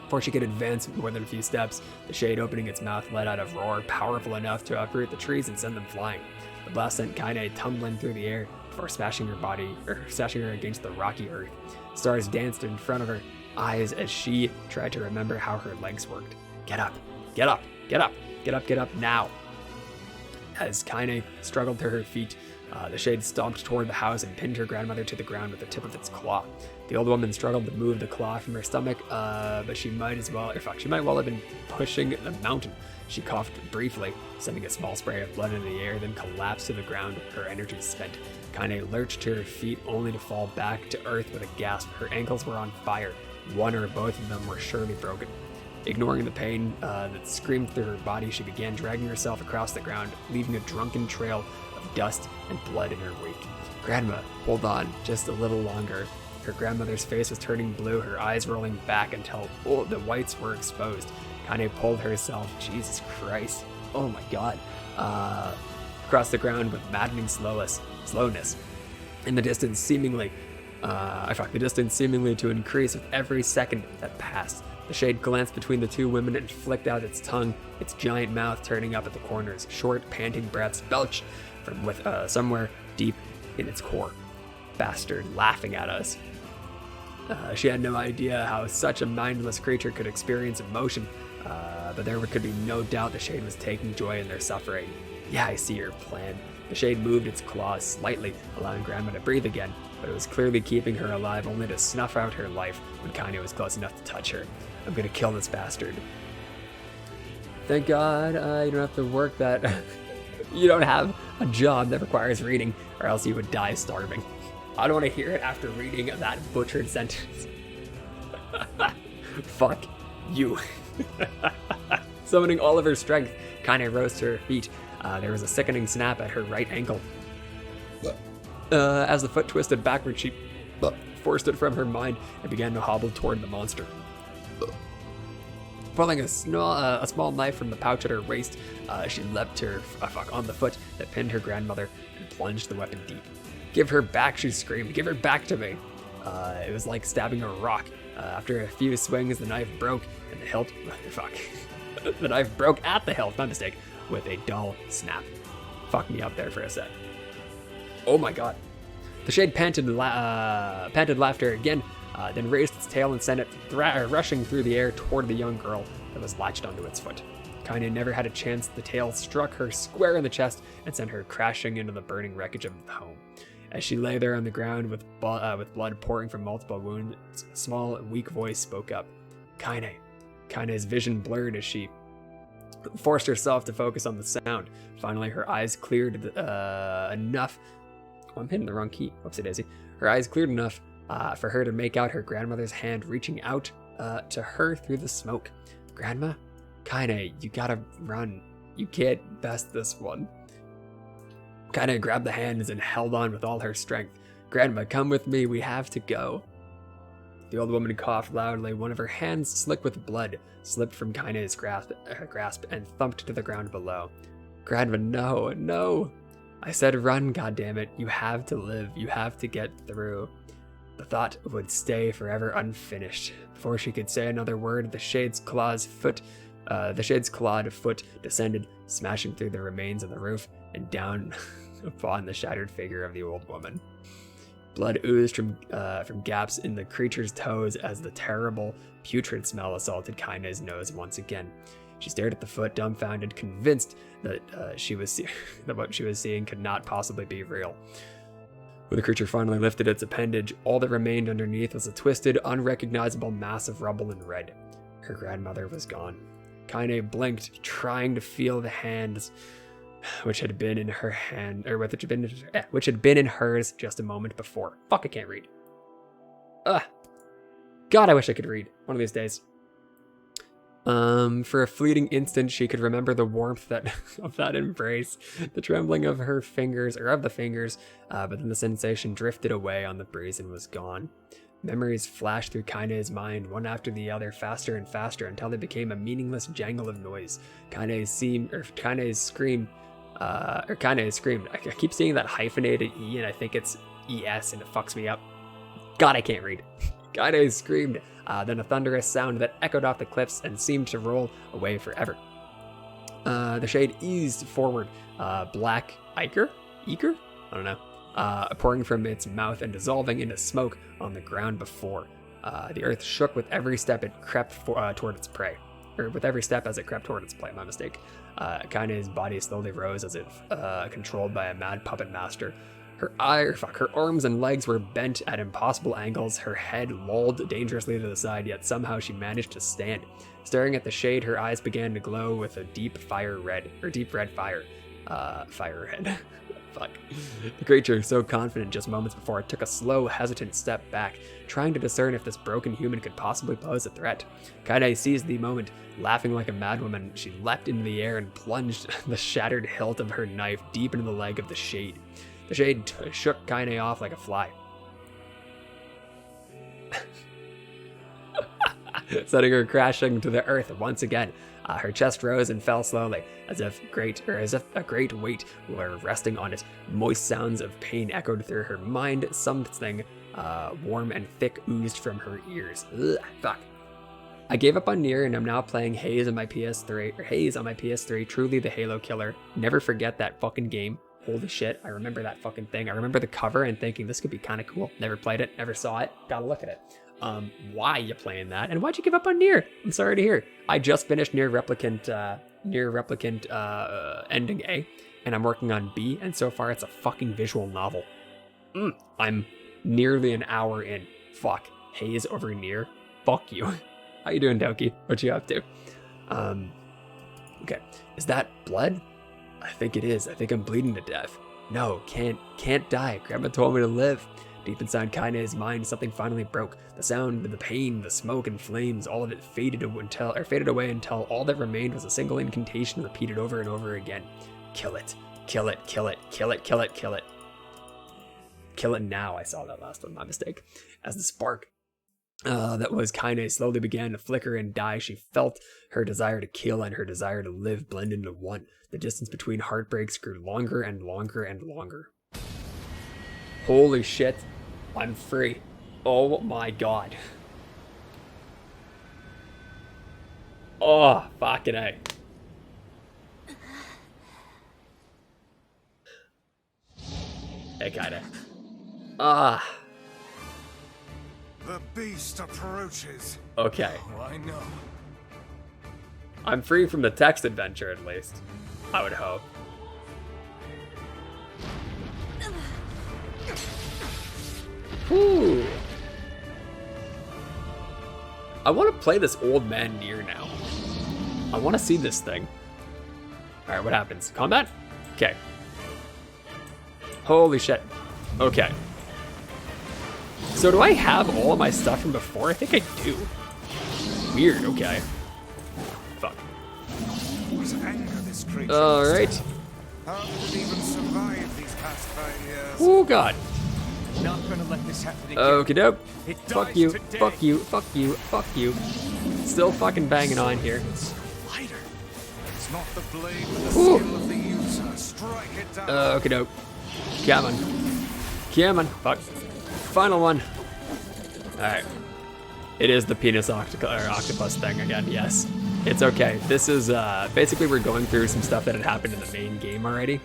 Before she could advance more than a few steps, the shade opening its mouth let out a roar powerful enough to uproot the trees and send them flying. The blast sent Kaine tumbling through the air before smashing her against the rocky earth. Stars danced in front of her eyes as she tried to remember how her legs worked. Get up, get up, get up, get up, get up now. As Kaine struggled to her feet, the shade stomped toward the house and pinned her grandmother to the ground with the tip of its claw. The old woman struggled to move the claw from her stomach, but she might well have been pushing the mountain. She coughed briefly, sending a small spray of blood into the air, then collapsed to the ground, her energy spent. Kaine lurched to her feet, only to fall back to earth with a gasp. Her ankles were on fire. One or both of them were surely broken. Ignoring the pain that screamed through her body, she began dragging herself across the ground, leaving a drunken trail of dust and blood in her wake. "Grandma, hold on, just a little longer." Her grandmother's face was turning blue, her eyes rolling back until the whites were exposed. Kaine pulled herself, Jesus Christ, oh my god, across the ground with maddening slowness. In the distance seemingly to increase with every second that passed. The shade glanced between the two women and flicked out its tongue, its giant mouth turning up at the corners. Short, panting breaths belched from somewhere deep in its core. "Bastard, laughing at us." She had no idea how such a mindless creature could experience emotion, but there could be no doubt the shade was taking joy in their suffering. "Yeah, I see your plan." The shade moved its claws slightly, allowing Grandma to breathe again, but it was clearly keeping her alive only to snuff out her life when Kaine was close enough to touch her. "I'm gonna kill this bastard." Thank God you don't have to work that... you don't have a job that requires reading, or else you would die starving. I don't want to hear it after reading that butchered sentence. Fuck you. Summoning all of her strength, Kaine rose to her feet. There was a sickening snap at her right ankle. As the foot twisted backward, she forced it from her mind and began to hobble toward the monster. Pulling a small knife from the pouch at her waist, she leapt on the foot that pinned her grandmother and plunged the weapon deep. "Give her back," she screamed. "Give her back to me." It was like stabbing a rock. After a few swings, the knife broke and the hilt... the knife broke at the hilt, my mistake, with a dull snap. Fuck me up there for a sec. Oh my god. The shade panted laughter again, then raised its tail and sent it rushing through the air toward the young girl that was latched onto its foot. Kaine never had a chance. The tail struck her square in the chest and sent her crashing into the burning wreckage of the home. As she lay there on the ground with blood pouring from multiple wounds, a small, weak voice spoke up. "Kaine." Kaine's vision blurred as she forced herself to focus on the sound. Finally, her eyes cleared enough. Oh, I'm hitting the wrong key. Whoopsie daisy. Her eyes cleared enough for her to make out her grandmother's hand reaching out to her through the smoke. "Grandma?" Kaine, you gotta run. You can't best this one. Kaine grabbed the hands and held on with all her strength. Grandma, come with me, we have to go. The old woman coughed loudly. One of her hands, slick with blood, slipped from Kaine's grasp and thumped to the ground below. Grandma, no, no. I said run, goddammit. You have to live. You have to get through. The thought would stay forever unfinished. Before she could say another word, the Shade's clawed foot descended, smashing through the remains of the roof and down upon the shattered figure of the old woman. Blood oozed from gaps in the creature's toes as the terrible, putrid smell assaulted Kaine's nose once again. She stared at the foot, dumbfounded, convinced that that what she was seeing could not possibly be real. When the creature finally lifted its appendage, all that remained underneath was a twisted, unrecognizable mass of rubble and red. Her grandmother was gone. Kaine blinked, trying to feel the hands which had been in her hand, or which had been in hers just a moment before. Fuck, I can't read. Ugh. God, I wish I could read one of these days. For a fleeting instant, she could remember the warmth of that embrace, the trembling of her fingers, but then the sensation drifted away on the breeze and was gone. Memories flashed through Kaine's mind, one after the other, faster and faster, until they became a meaningless jangle of noise. Kaine screamed. I keep seeing that hyphenated E, and I think it's ES, and it fucks me up. God, I can't read. Kaine screamed. Then a thunderous sound that echoed off the cliffs and seemed to roll away forever. The Shade eased forward, black ichor? I don't know. Pouring from its mouth and dissolving into smoke on the ground before. The earth shook with every step it crept toward its prey. Or with every step as it crept toward its prey, my mistake. Kaine's body slowly rose as if controlled by a mad puppet master. Her arms and legs were bent at impossible angles, her head lolled dangerously to the side, yet somehow she managed to stand. Staring at the Shade, her eyes began to glow with a deep red fire. Fire red. Fuck. The creature, so confident just moments before, took a slow, hesitant step back, trying to discern if this broken human could possibly pose a threat. Kaine seized the moment. Laughing like a madwoman, she leapt into the air and plunged the shattered hilt of her knife deep into the leg of the Shade. The Shade shook Kaine off like a fly, sending her crashing to the earth once again. Her chest rose and fell slowly, as if a great weight were resting on it. Moist sounds of pain echoed through her mind. Something warm and thick oozed from her ears. Ugh, fuck. I gave up on NieR and I'm now playing Haze on my PS3. Truly the Halo killer. Never forget that fucking game. Holy shit, I remember that fucking thing. I remember the cover and thinking this could be kind of cool. Never played it, never saw it. Gotta look at it. Why you playing that? And why'd you give up on NieR? I'm sorry to hear. I just finished NieR Replicant ending A, and I'm working on B, and so far it's a fucking visual novel. I'm nearly an hour in. Fuck. Haze over NieR? Fuck you. How you doing, Doki? What you up to? Okay. Is that blood? I think it is. I think I'm bleeding to death. No, can't die. Grandma told me to live. Deep inside Kaine's mind, something finally broke. The sound, the pain, the smoke and flames, all of it faded away until all that remained was a single incantation repeated over and over again. Kill it. Kill it. Kill it. Kill it. Kill it. Kill it. Kill it now. I saw that last one, my mistake. As the spark that was Kaine slowly began to flicker and die, she felt her desire to kill and her desire to live blend into one. The distance between heartbreaks grew longer and longer and longer. Holy shit, I'm free. Oh my god. Oh, fucking A. Hey, kinda. The beast approaches. Okay. Oh, I know. I'm free from the text adventure at least. I would hope. Whew. I want to play this old man NieR now. I want to see this thing. Alright, what happens? Combat? Okay. Holy shit. Okay. So do I have all of my stuff from before? I think I do. Weird, okay. Fuck. to anger this creature. Alright. How did it even survive these past 5 years? Oh god. Not gonna let this happen again. Okie doke. It Fuck dies you, today. fuck you, fuck you, fuck you. Still fucking banging on here. Lighter. It's not the blade, but the skill of the user. Strike it down. Okie doke. Come on. Come on. Fuck. Final one. Alright. It is the penis octopus thing again, yes. It's okay. This is, basically we're going through some stuff that had happened in the main game already.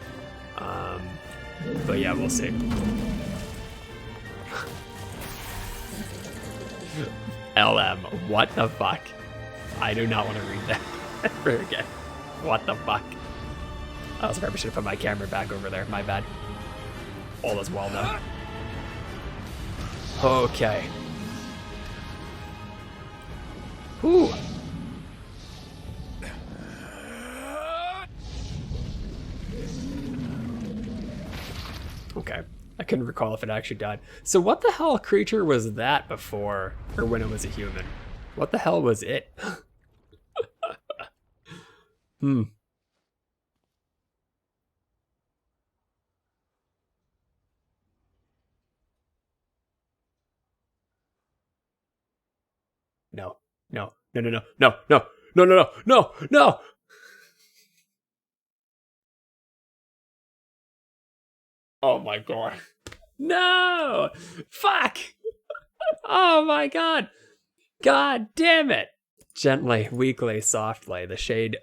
But yeah, we'll see. LM, what the fuck? I do not want to read that ever again. What the fuck? I also probably should have put my camera back over there, my bad. All is well though. Okay. Whew. Okay. I couldn't recall if it actually died. So what the hell creature was that before, or when it was a human? What the hell was it? Hmm. No, no, no, no, no, no, no, no, no, no, no, no! Oh my god. No! Fuck! Oh my god! God damn it! Gently, weakly, softly, the shade,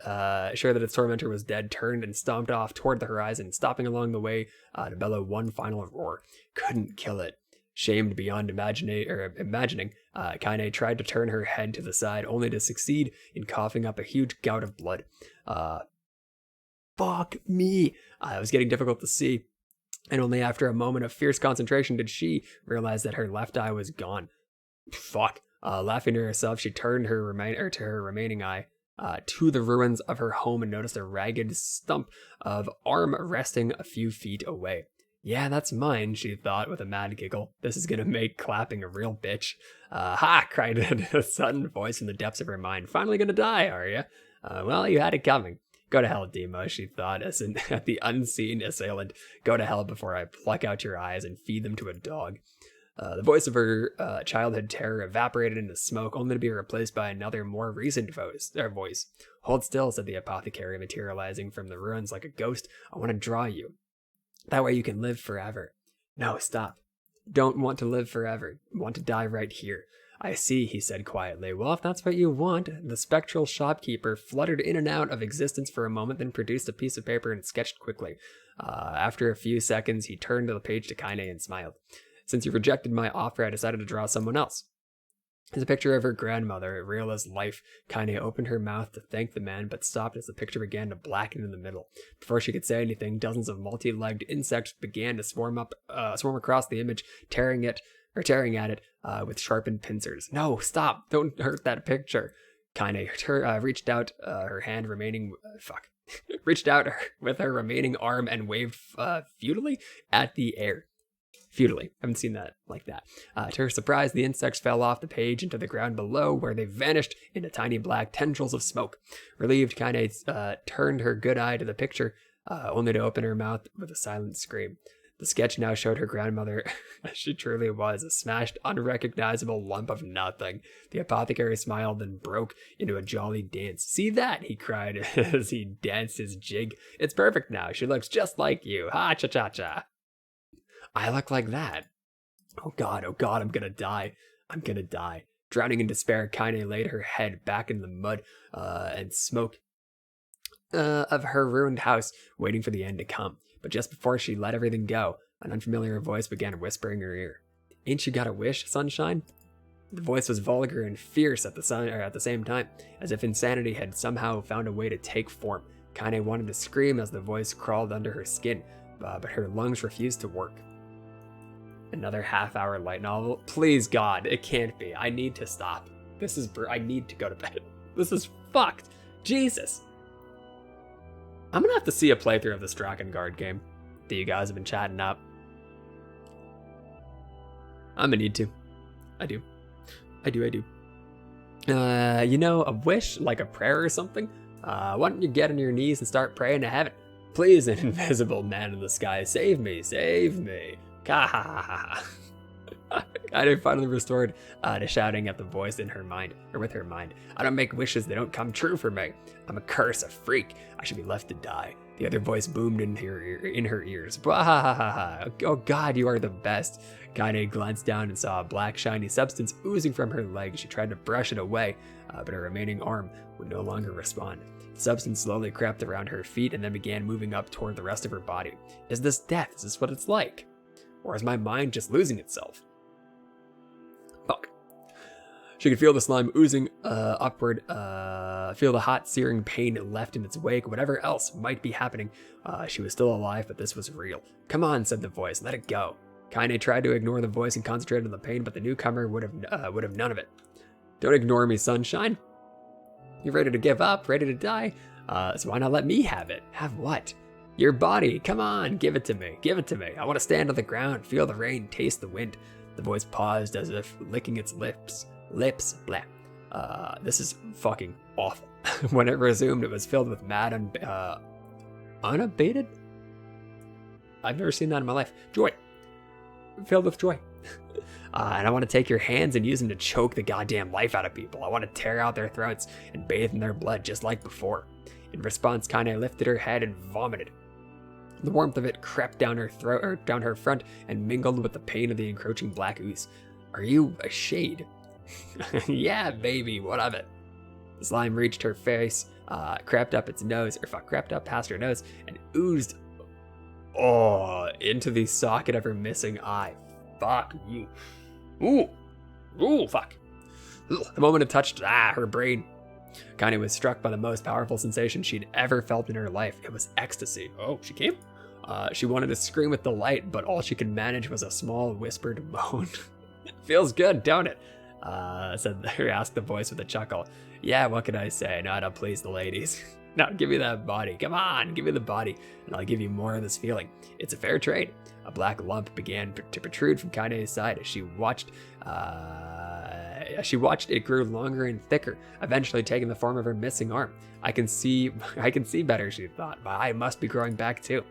sure that its tormentor was dead, turned and stomped off toward the horizon, stopping along the way to bellow one final roar. Couldn't kill it. Shamed beyond imagining, Kaine tried to turn her head to the side, only to succeed in coughing up a huge gout of blood. Fuck me! It was getting difficult to see, and only after a moment of fierce concentration did she realize that her left eye was gone. Fuck. Laughing to herself, she turned her remaining eye to the ruins of her home and noticed a ragged stump of arm resting a few feet away. Yeah, that's mine, she thought with a mad giggle. This is gonna make clapping a real bitch. Ha! Cried a sudden voice in the depths of her mind. Finally gonna die, are you? Well, you had it coming. Go to hell, Demo, she thought, as at the unseen assailant. Go to hell before I pluck out your eyes and feed them to a dog. The voice of her childhood terror evaporated into smoke, only to be replaced by another, more recent voice. Hold still, said the apothecary, materializing from the ruins like a ghost. I want to draw you. That way you can live forever. No, stop. Don't want to live forever. Want to die right here. I see, he said quietly. Well, if that's what you want. The spectral shopkeeper fluttered in and out of existence for a moment, then produced a piece of paper and sketched quickly. After a few seconds, he turned the page to Kaine and smiled. Since you rejected my offer, I decided to draw someone else. It's a picture of her grandmother, real as life. Kaine opened her mouth to thank the man, but stopped as the picture began to blacken in the middle. Before she could say anything, dozens of multi-legged insects began to swarm across the image, tearing at it with sharpened pincers. No, stop! Don't hurt that picture. Kaine reached out her hand, reached out with her remaining arm and waved futilely at the air. Futilely. Haven't seen that like that. To her surprise, the insects fell off the page into the ground below, where they vanished into tiny black tendrils of smoke. Relieved, Kaine turned her good eye to the picture, only to open her mouth with a silent scream. The sketch now showed her grandmother as she truly was, a smashed, unrecognizable lump of nothing. The apothecary smiled and broke into a jolly dance. See that? He cried as he danced his jig. It's perfect now. She looks just like you. Ha-cha-cha-cha. I look like that. Oh god, I'm gonna die. I'm gonna die. Drowning in despair, Kaine laid her head back in the mud and smoke of her ruined house, waiting for the end to come. But just before she let everything go, an unfamiliar voice began whispering in her ear. Ain't you got a wish, sunshine? The voice was vulgar and fierce at the same time, as if insanity had somehow found a way to take form. Kaine wanted to scream as the voice crawled under her skin, but her lungs refused to work. Another half-hour light novel? Please, God, it can't be. I need to stop. I need to go to bed. This is fucked. Jesus. I'm gonna have to see a playthrough of this Drakengard game that you guys have been chatting up. I'm gonna need to. I do. You know, a wish, like a prayer or something, Why don't you get on your knees and start praying to heaven? Please, an invisible man in the sky, save me, save me. Ka. Kaine finally restored to shouting at the voice in her mind, or with her mind. I don't make wishes, they don't come true for me. I'm a curse, a freak. I should be left to die. The other voice boomed in her ears. Oh God, you are the best. Kaine glanced down and saw a black shiny substance oozing from her leg. She tried to brush it away, but her remaining arm would no longer respond. The substance slowly crept around her feet and then began moving up toward the rest of her body. Is this death? Is this what it's like? Or is my mind just losing itself? Fuck. She could feel the slime oozing upward, feel the hot, searing pain it left in its wake. Whatever else might be happening, she was still alive, but this was real. Come on, said the voice, let it go. Kaine tried to ignore the voice and concentrate on the pain, but the newcomer would have none of it. Don't ignore me, sunshine. You're ready to give up, ready to die, so why not let me have it? Have what? Your body, come on, give it to me, give it to me. I want to stand on the ground, feel the rain, taste the wind. The voice paused as if licking its lips. Blah. This is fucking awful. When it resumed, it was filled with mad unabated? I've never seen that in my life. Joy. Filled with joy. And I want to take your hands and use them to choke the goddamn life out of people. I want to tear out their throats and bathe in their blood just like before. In response, Kaine lifted her head and vomited. The warmth of it crept down her throat, or down her front, and mingled with the pain of the encroaching black ooze. Are you a shade? Yeah, baby, what of it? The slime reached her face, crept up past her nose, and oozed, into the socket of her missing eye. Fuck you. Ooh, fuck. Ugh. The moment it touched, her brain. Kaine was struck by the most powerful sensation she'd ever felt in her life. It was ecstasy. Oh, she came? She wanted to scream with delight, but all she could manage was a small whispered moan. Feels good, don't it? Asked the voice with a chuckle. Yeah, what can I say? Now to please the ladies. Now give me that body. Come on, give me the body, and I'll give you more of this feeling. It's a fair trade. A black lump began to protrude from Kaine's side as she watched it grew longer and thicker, eventually taking the form of her missing arm. I can see better, she thought. My eye must be growing back too.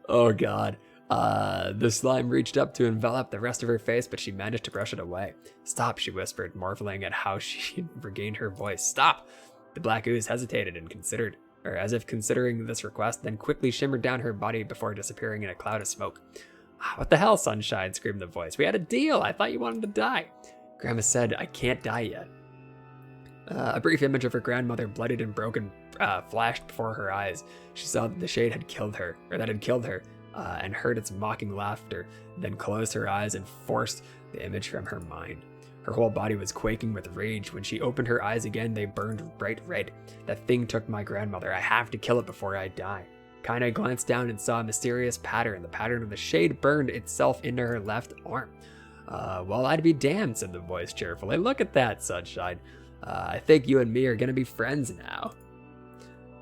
Oh God. The slime reached up to envelop the rest of her face, but she managed to brush it away. Stop, she whispered, marveling at how she regained her voice. Stop! The black ooze hesitated and considered, or as if considering this request, then quickly shimmered down her body before disappearing in a cloud of smoke. What the hell, sunshine? Screamed the voice. We had a deal. I thought you wanted to die. Grandma said, I can't die yet. A brief image of her grandmother, bloodied and broken, flashed before her eyes. She saw that the shade had killed her, and heard its mocking laughter, then closed her eyes and forced the image from her mind. Her whole body was quaking with rage. When she opened her eyes again, they burned bright red. That thing took my grandmother. I have to kill it before I die. Kaine glanced down and saw a mysterious pattern. The pattern of the shade burned itself into her left arm. Well, I'd be damned, said the voice cheerfully. Look at that, sunshine. I think you and me are gonna be friends now.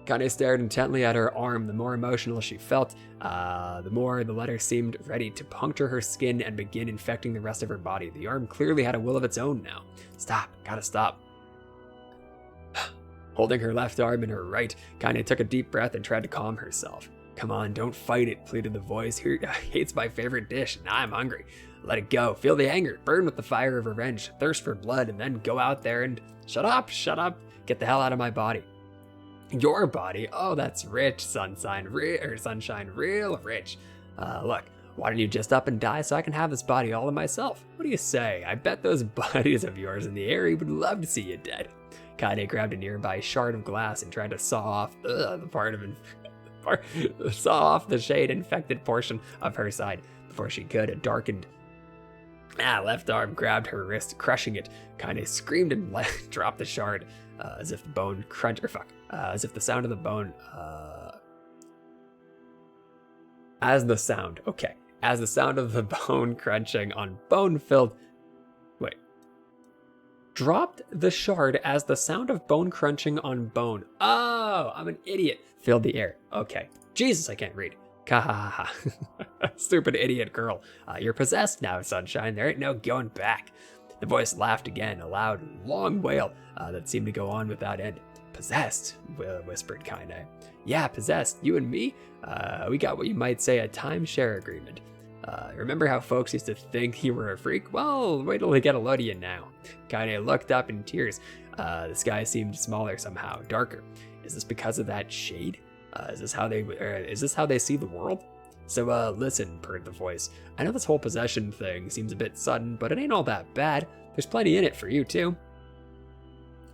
Kaine stared intently at her arm. The more emotional she felt, the more the letter seemed ready to puncture her skin and begin infecting the rest of her body. The arm clearly had a will of its own now. Stop, gotta stop. Holding her left arm in her right, Kaine took a deep breath and tried to calm herself. Come on, don't fight it, pleaded the voice. It's my favorite dish, and now I'm hungry. Let it go, feel the anger, burn with the fire of revenge, thirst for blood, and then go out there and... Shut up, get the hell out of my body. Your body? Oh, that's rich, sunshine, real rich. Look, why don't you just up and die so I can have this body all to myself? What do you say? I bet those buddies of yours in the area would love to see you dead. Kaine grabbed a nearby shard of glass and tried to saw off the shade-infected portion of her side. Before she could, a darkened left arm grabbed her wrist, crushing it. Kaine screamed and dropped the shard, as if the bone crunch as if the sound of the bone, as the sound of the bone crunching on bone-filled. Dropped the shard as the sound of bone crunching on bone. Oh, I'm an idiot. Filled the air. Okay. Jesus, I can't read. Stupid idiot girl. You're possessed now, sunshine. There ain't no going back. The voice laughed again, a loud, long wail that seemed to go on without end. Possessed, whispered Kaine. Yeah, possessed. You and me? We got what you might say a timeshare agreement. Remember how folks used to think you were a freak? Well, wait till they get a load of you now. Kaine looked up in tears. The sky seemed smaller somehow, darker. Is this because of that shade? Is this how they see the world? So, listen, purred the voice. I know this whole possession thing seems a bit sudden, but it ain't all that bad. There's plenty in it for you, too.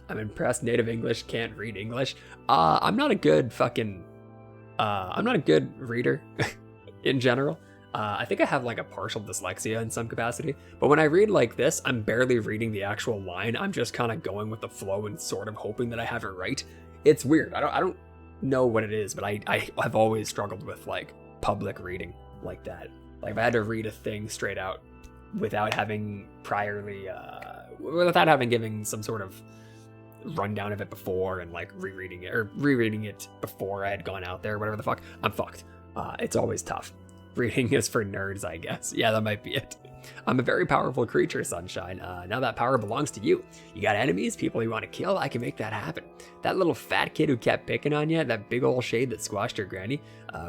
I'm impressed native English can't read English. I'm not a good reader in general. I think I have like a partial dyslexia in some capacity, but when I read like this, I'm barely reading the actual line. I'm just kind of going with the flow and sort of hoping that I have it right. It's weird. I don't know what it is, but I've always struggled with like public reading like that. Like if I had to read a thing straight out without having giving some sort of rundown of it before and like rereading it before I had gone out there, whatever the fuck, I'm fucked. It's always tough. Reading is for nerds, I guess. Yeah, that might be it. I'm a very powerful creature, Sunshine. Now that power belongs to you. You got enemies, people you want to kill, I can make that happen. That little fat kid who kept picking on you, that big old shade that squashed your granny,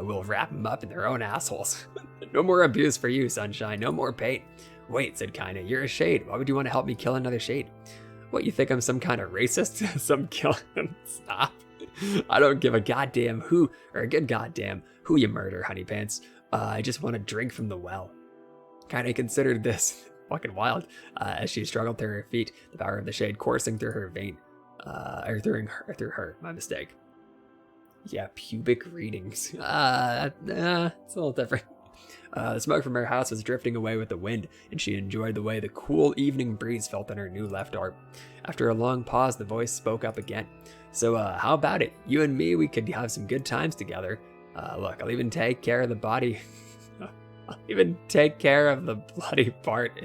we'll wrap them up in their own assholes. No more abuse for you, Sunshine. No more pain. Wait, said Kaine, you're a shade. Why would you want to help me kill another shade? What, you think I'm some kind of racist? Some killing? Stop. I don't give a goddamn who, or a good goddamn who you murder, honey pants. I just want to drink from the well. Kaine considered this fucking wild as she struggled to her feet, the power of the shade coursing through her vein. Through her, my mistake. Yeah, pubic readings. It's a little different. The smoke from her house was drifting away with the wind, and she enjoyed the way the cool evening breeze felt on her new left arm. After a long pause, the voice spoke up again. So, how about it? You and me, we could have some good times together. Look, I'll even take care of the body. I'll even take care of the bloody part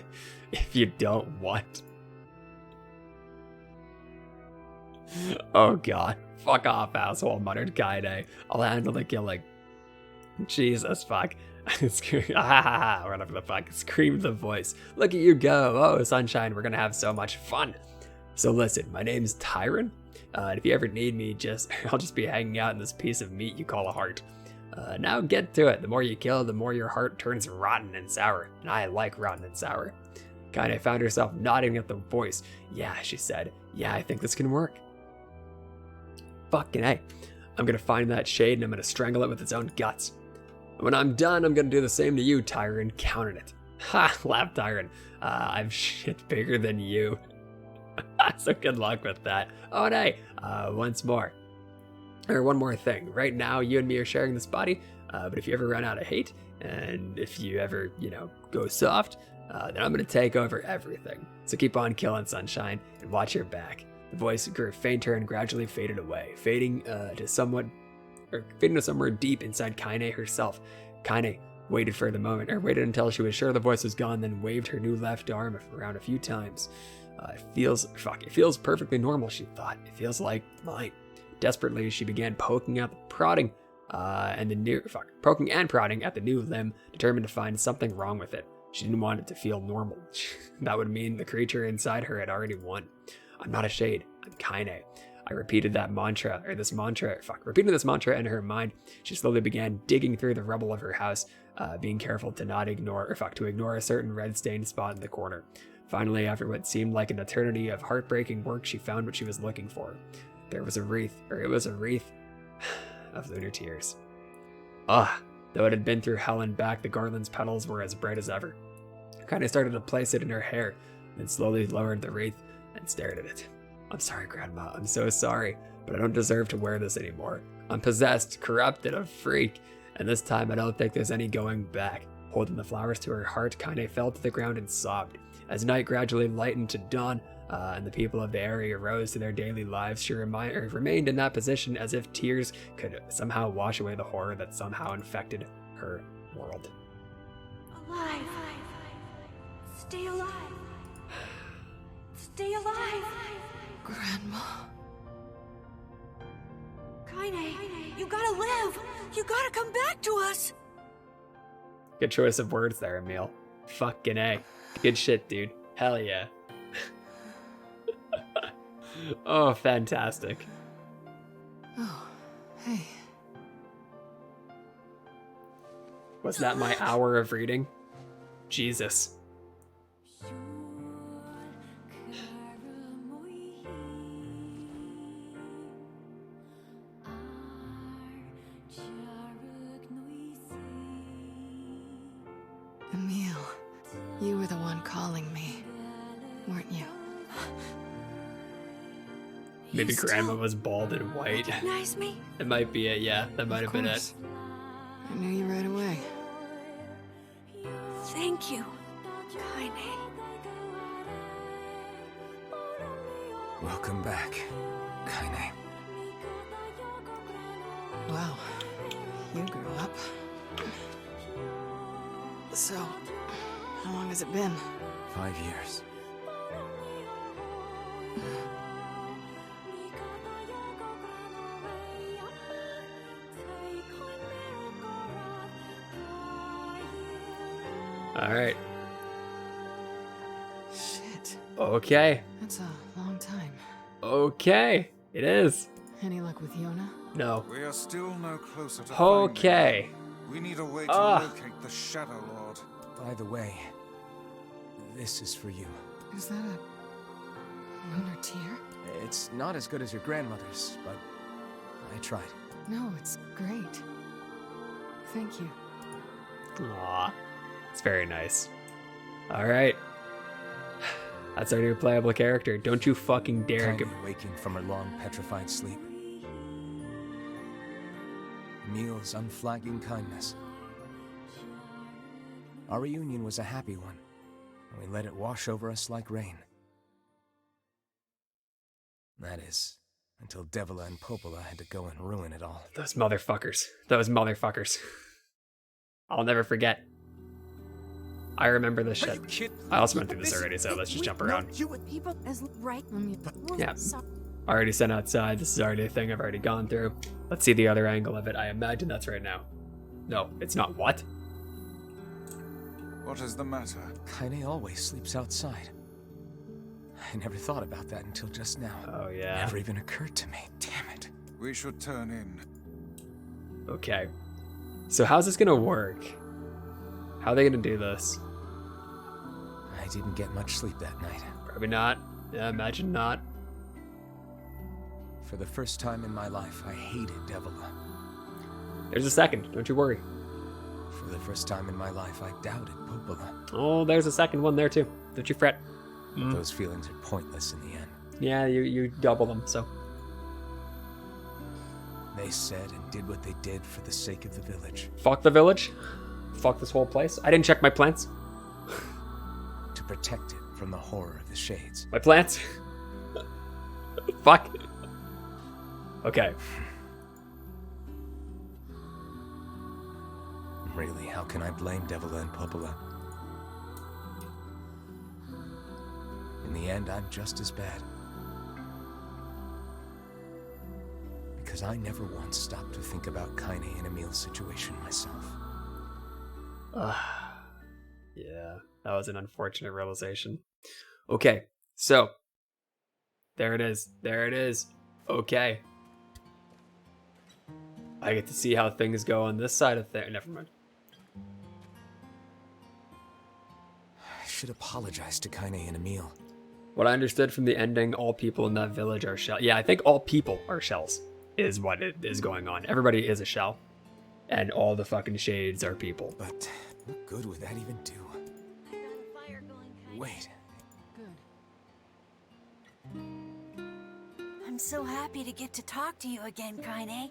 if you don't want. Oh god. Fuck off, asshole, muttered Kaine. I'll handle the killing. Jesus, fuck. Whatever the fuck. Screamed the voice. Look at you go. Oh, Sunshine, we're gonna have so much fun. So listen, my name's Tyron. And if you ever need me, I'll just be hanging out in this piece of meat you call a heart. Now get to it. The more you kill, the more your heart turns rotten and sour. And I like rotten and sour. Kaine found herself nodding at the voice. Yeah, she said. Yeah, I think this can work. Fucking A. I'm gonna find that shade and I'm gonna strangle it with its own guts. When I'm done, I'm gonna do the same to you, Tyron. Count on it. Ha, laughed Tyron. I'm shit bigger than you. So good luck with that. Oh, and hey, one more thing. Right now, you and me are sharing this body, but if you ever run out of hate, and if you ever, go soft, then I'm gonna take over everything. So keep on killing, Sunshine, and watch your back. The voice grew fainter and gradually faded away, fading to somewhere deep inside Kaine herself. Kaine waited until she was sure the voice was gone, then waved her new left arm around a few times. It feels perfectly normal, she thought. It feels like mine. Desperately, she began poking and prodding at the new limb, determined to find something wrong with it. She didn't want it to feel normal. That would mean the creature inside her had already won. I'm not a shade. I'm Kaine. I repeated this mantra in her mind. She slowly began digging through the rubble of her house, being careful to ignore a certain red-stained spot in the corner. Finally, after what seemed like an eternity of heartbreaking work, she found what she was looking for. It was a wreath of lunar tears. Though it had been through hell and back, the garland's petals were as bright as ever. Kaine started to place it in her hair, then slowly lowered the wreath and stared at it. I'm sorry, Grandma. I'm so sorry, but I don't deserve to wear this anymore. I'm possessed, corrupted, a freak, and this time I don't think there's any going back. Holding the flowers to her heart, Kaine fell to the ground and sobbed. As night gradually lightened to dawn, and the people of the area rose to their daily lives, she remained in that position as if tears could somehow wash away the horror that somehow infected her world. Alive! Stay alive! Stay alive! Grandma. Kaine, you gotta live! You gotta come back to us! Good choice of words there, Emil. Fucking A. Good shit, dude. Hell yeah. Oh, fantastic. Oh, hey. Was that my hour of reading? Jesus. Emil, you were the one calling me, weren't you? Maybe You Grandma still was bald and white. recognize me? It might be it, yeah. That might have been it. I knew you right away. Thank you, Kaine. Welcome back, Kaine. Wow, you grew up. So, how long has it been? 5 years. Alright. Shit, Okay. that's a long time. Okay. It is. Any luck with Yona? No. We are still no closer to Okay. finding her. We need a way to locate the Shadow Lord. By the way, this is for you. Is that a lunar tear? It's not as good as your grandmother's, but I tried. No, it's great. Thank you. Aw. It's very nice. Alright. That's our new playable character. Don't you fucking dare Kaine waking from her long petrified sleep. Emil's unflagging kindness. Our reunion was a happy one, and we let it wash over us like rain. That is, until Devila and Popola had to go and ruin it all. Those motherfuckers. Those motherfuckers. I'll never forget. I remember this shit. I also went through this already, so let's just jump around. People as right. Yeah. Already sent outside. This is already a thing I've already gone through. Let's see the other angle of it. I imagine that's right now. No, it's not. What? What is the matter? Kaine always sleeps outside. I never thought about that until just now. Oh, yeah. Never even occurred to me. Damn it. We should turn in. Okay. So how's this gonna work? How are they gonna do this? I didn't get much sleep that night. Probably not. Yeah, imagine not. For the first time in my life, I hated Devila. There's a second. Don't you worry. For the first time in my life, I doubted Popola. Oh, there's a second one there too. Don't you fret. But those feelings are pointless in the end. Yeah, you double them, so. They said and did what they did for the sake of the village. Fuck the village. Fuck this whole place. I didn't check my plants. To protect it from the horror of the shades. My plants? Fuck. Okay. Really, how can I blame Devila and Popola? In the end, I'm just as bad. Because I never once stopped to think about Kaine and Emil's situation myself. Yeah, that was an unfortunate realization. Okay, so. There it is. There it is. Okay. I get to see how things go on this side of things. Never mind. I should apologize to Kaine and Emil. What I understood from the ending, all people in that village are shells. Yeah, I think all people are shells, is what it is going on. Everybody is a shell. And all the fucking shades are people. But what good would that even do? I got a fire going, Kaine. Wait. Good. I'm so happy to get to talk to you again, Kaine.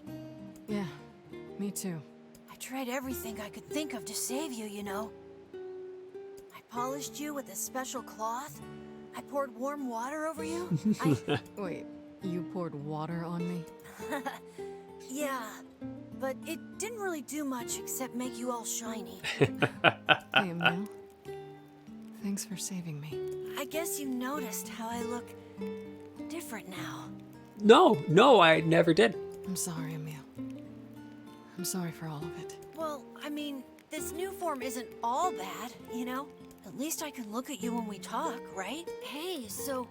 Yeah, me too. I tried everything I could think of to save you, you know. I polished you with a special cloth. I poured warm water over you. Wait, you poured water on me? Yeah, but it didn't really do much except make you all shiny. Hey, Emil. Thanks for saving me. I guess you noticed how I look different now. No, I never did. I'm sorry, Emil. I'm sorry for all of it. Well, I mean, this new form isn't all bad, you know? At least I can look at you when we talk, right? Hey, so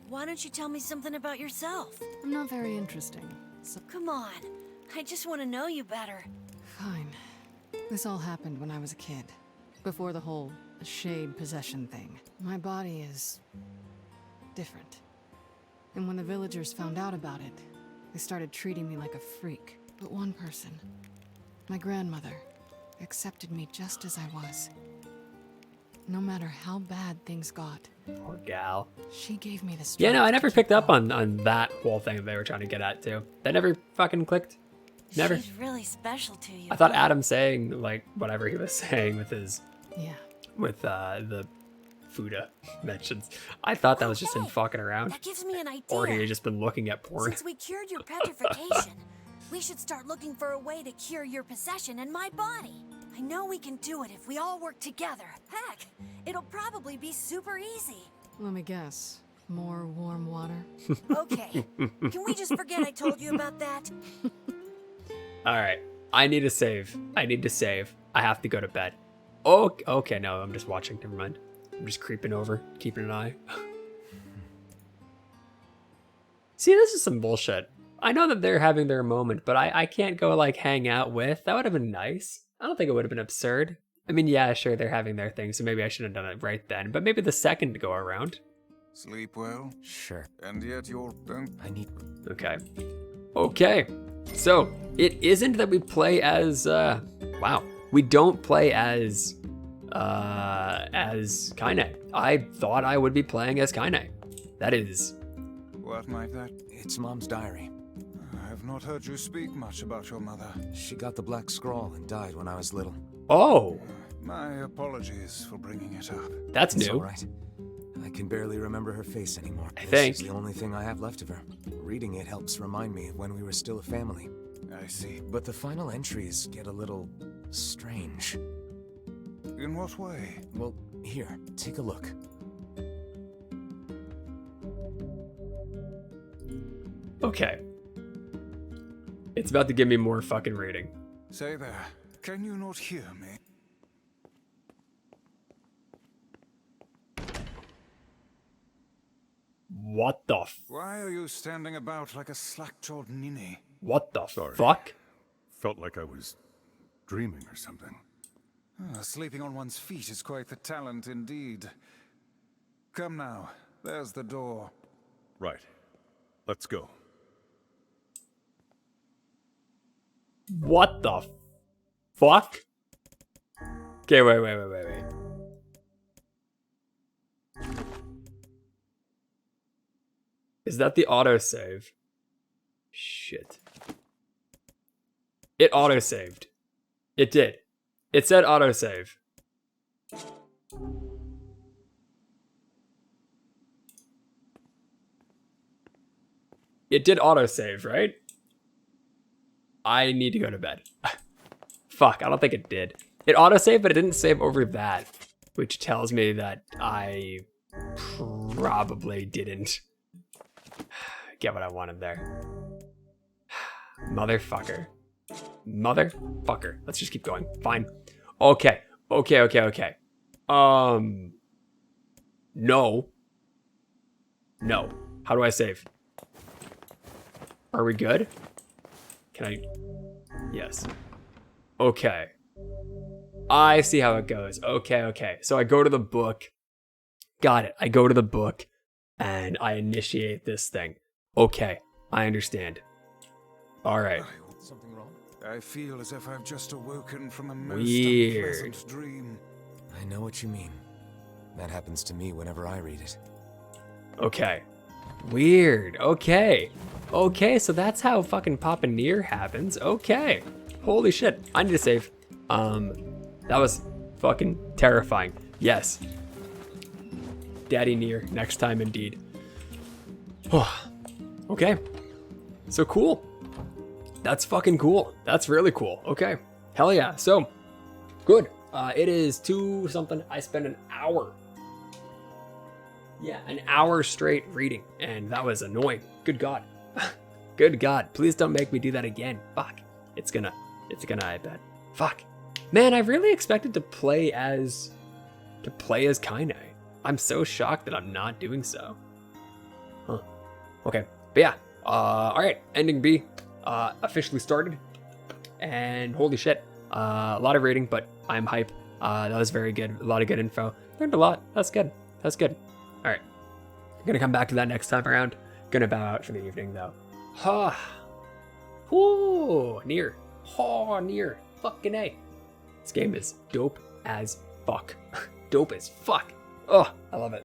why don't you tell me something about yourself? I'm not very interesting, so Come on, I just want to know you better. fine. This all happened when I was a kid, before the whole shade possession thing. My body is different. And when the villagers found out about it, they started treating me like a freak. But one person, my grandmother, accepted me just as I was. No matter how bad things got, Poor gal. she gave me the strength. Yeah, no, I never to picked keep up going. on that whole thing that they were trying to get at too. That never fucking clicked. Never. She's really special to you. I thought huh? Adam saying like whatever he was saying with his Yeah. the Fuda mentions. I thought that was just him Okay, fucking around, That gives me an idea. or he had just been looking at porn. Since we cured your petrification, we should start looking for a way to cure your possession in my body. I know we can do it if we all work together. Heck, it'll probably be super easy. Let me guess. More warm water? Okay, can we just forget I told you about that? All right, I need to save. I need to save. I have to go to bed. Oh, okay. No, I'm just watching. Never mind. I'm just creeping over, keeping an eye. See, this is some bullshit. I know that they're having their moment, but I can't go like hang out with. That would have been nice. I don't think it would have been absurd. I mean, yeah, sure, they're having their thing, so maybe I should have done it right then. But maybe the second go around. Sleep well, Sure. and yet you're... don't... I need... Okay. Okay. So, it isn't that we play as, wow. We don't play as Kaine. I thought I would be playing as Kaine. That is... What might that... It's Mom's diary. I have not heard you speak much about your mother. She got the black scrawl and died when I was little. Oh, My apologies for bringing it up. that's It's new. all right. I can barely remember her face anymore. I This think. is the only thing I have left of her. Reading it helps remind me of when we were still a family. I see. But the final entries get a little strange. In what way? Well, here, take a look. Okay. It's about to give me more fucking reading. Say there, can you not hear me? What the Why are you standing about like a slack-jawed ninny? what the Sorry. fuck? Felt like I was dreaming or something. Sleeping on one's feet is quite the talent indeed. Come now, there's the door. Right. Let's go. What the fuck? Okay, wait. Is that the autosave? Shit. It autosaved. It did. It said autosave. It did autosave, right? I need to go to bed. Fuck, I don't think it did. It autosaved, but it didn't save over that, which tells me that I probably didn't get what I wanted there. Motherfucker. Motherfucker. Let's just keep going. Fine. Okay. No. No. How do I save? Are we good? Can I? Yes. Okay. I see how it goes. Okay. So I go to the book. Got it. I go to the book and I initiate this thing. Okay. I understand. All right. Something wrong? I feel as if I've just awoken from a most Weird. unpleasant dream. I know what you mean. That happens to me whenever I read it. Okay. Weird. Okay, so that's how fucking Papa NieR happens. Okay. Holy shit. I need to save. That was fucking terrifying. Yes. Daddy NieR, next time indeed. Okay. So cool. That's fucking cool. That's really cool. Okay. Hell yeah. So, good. It is 2 something. I spent an hour. Yeah, an hour straight reading, and that was annoying. Good God. Good God. Please don't make me do that again. Fuck. It's gonna, I bet. Fuck. Man, I really expected to play as Kaine. I'm so shocked that I'm not doing so. Okay, but yeah, all right, ending B officially started, and holy shit, a lot of reading, but I'm hype. That was very good, a lot of good info. Learned a lot. That's good. That's good. All right, I'm gonna come back to that next time around. Gonna bow out for the evening though. Ha. Whoo, NieR. Oh, NieR. Fucking A. This game is dope as fuck. Dope as fuck. Oh, I love it.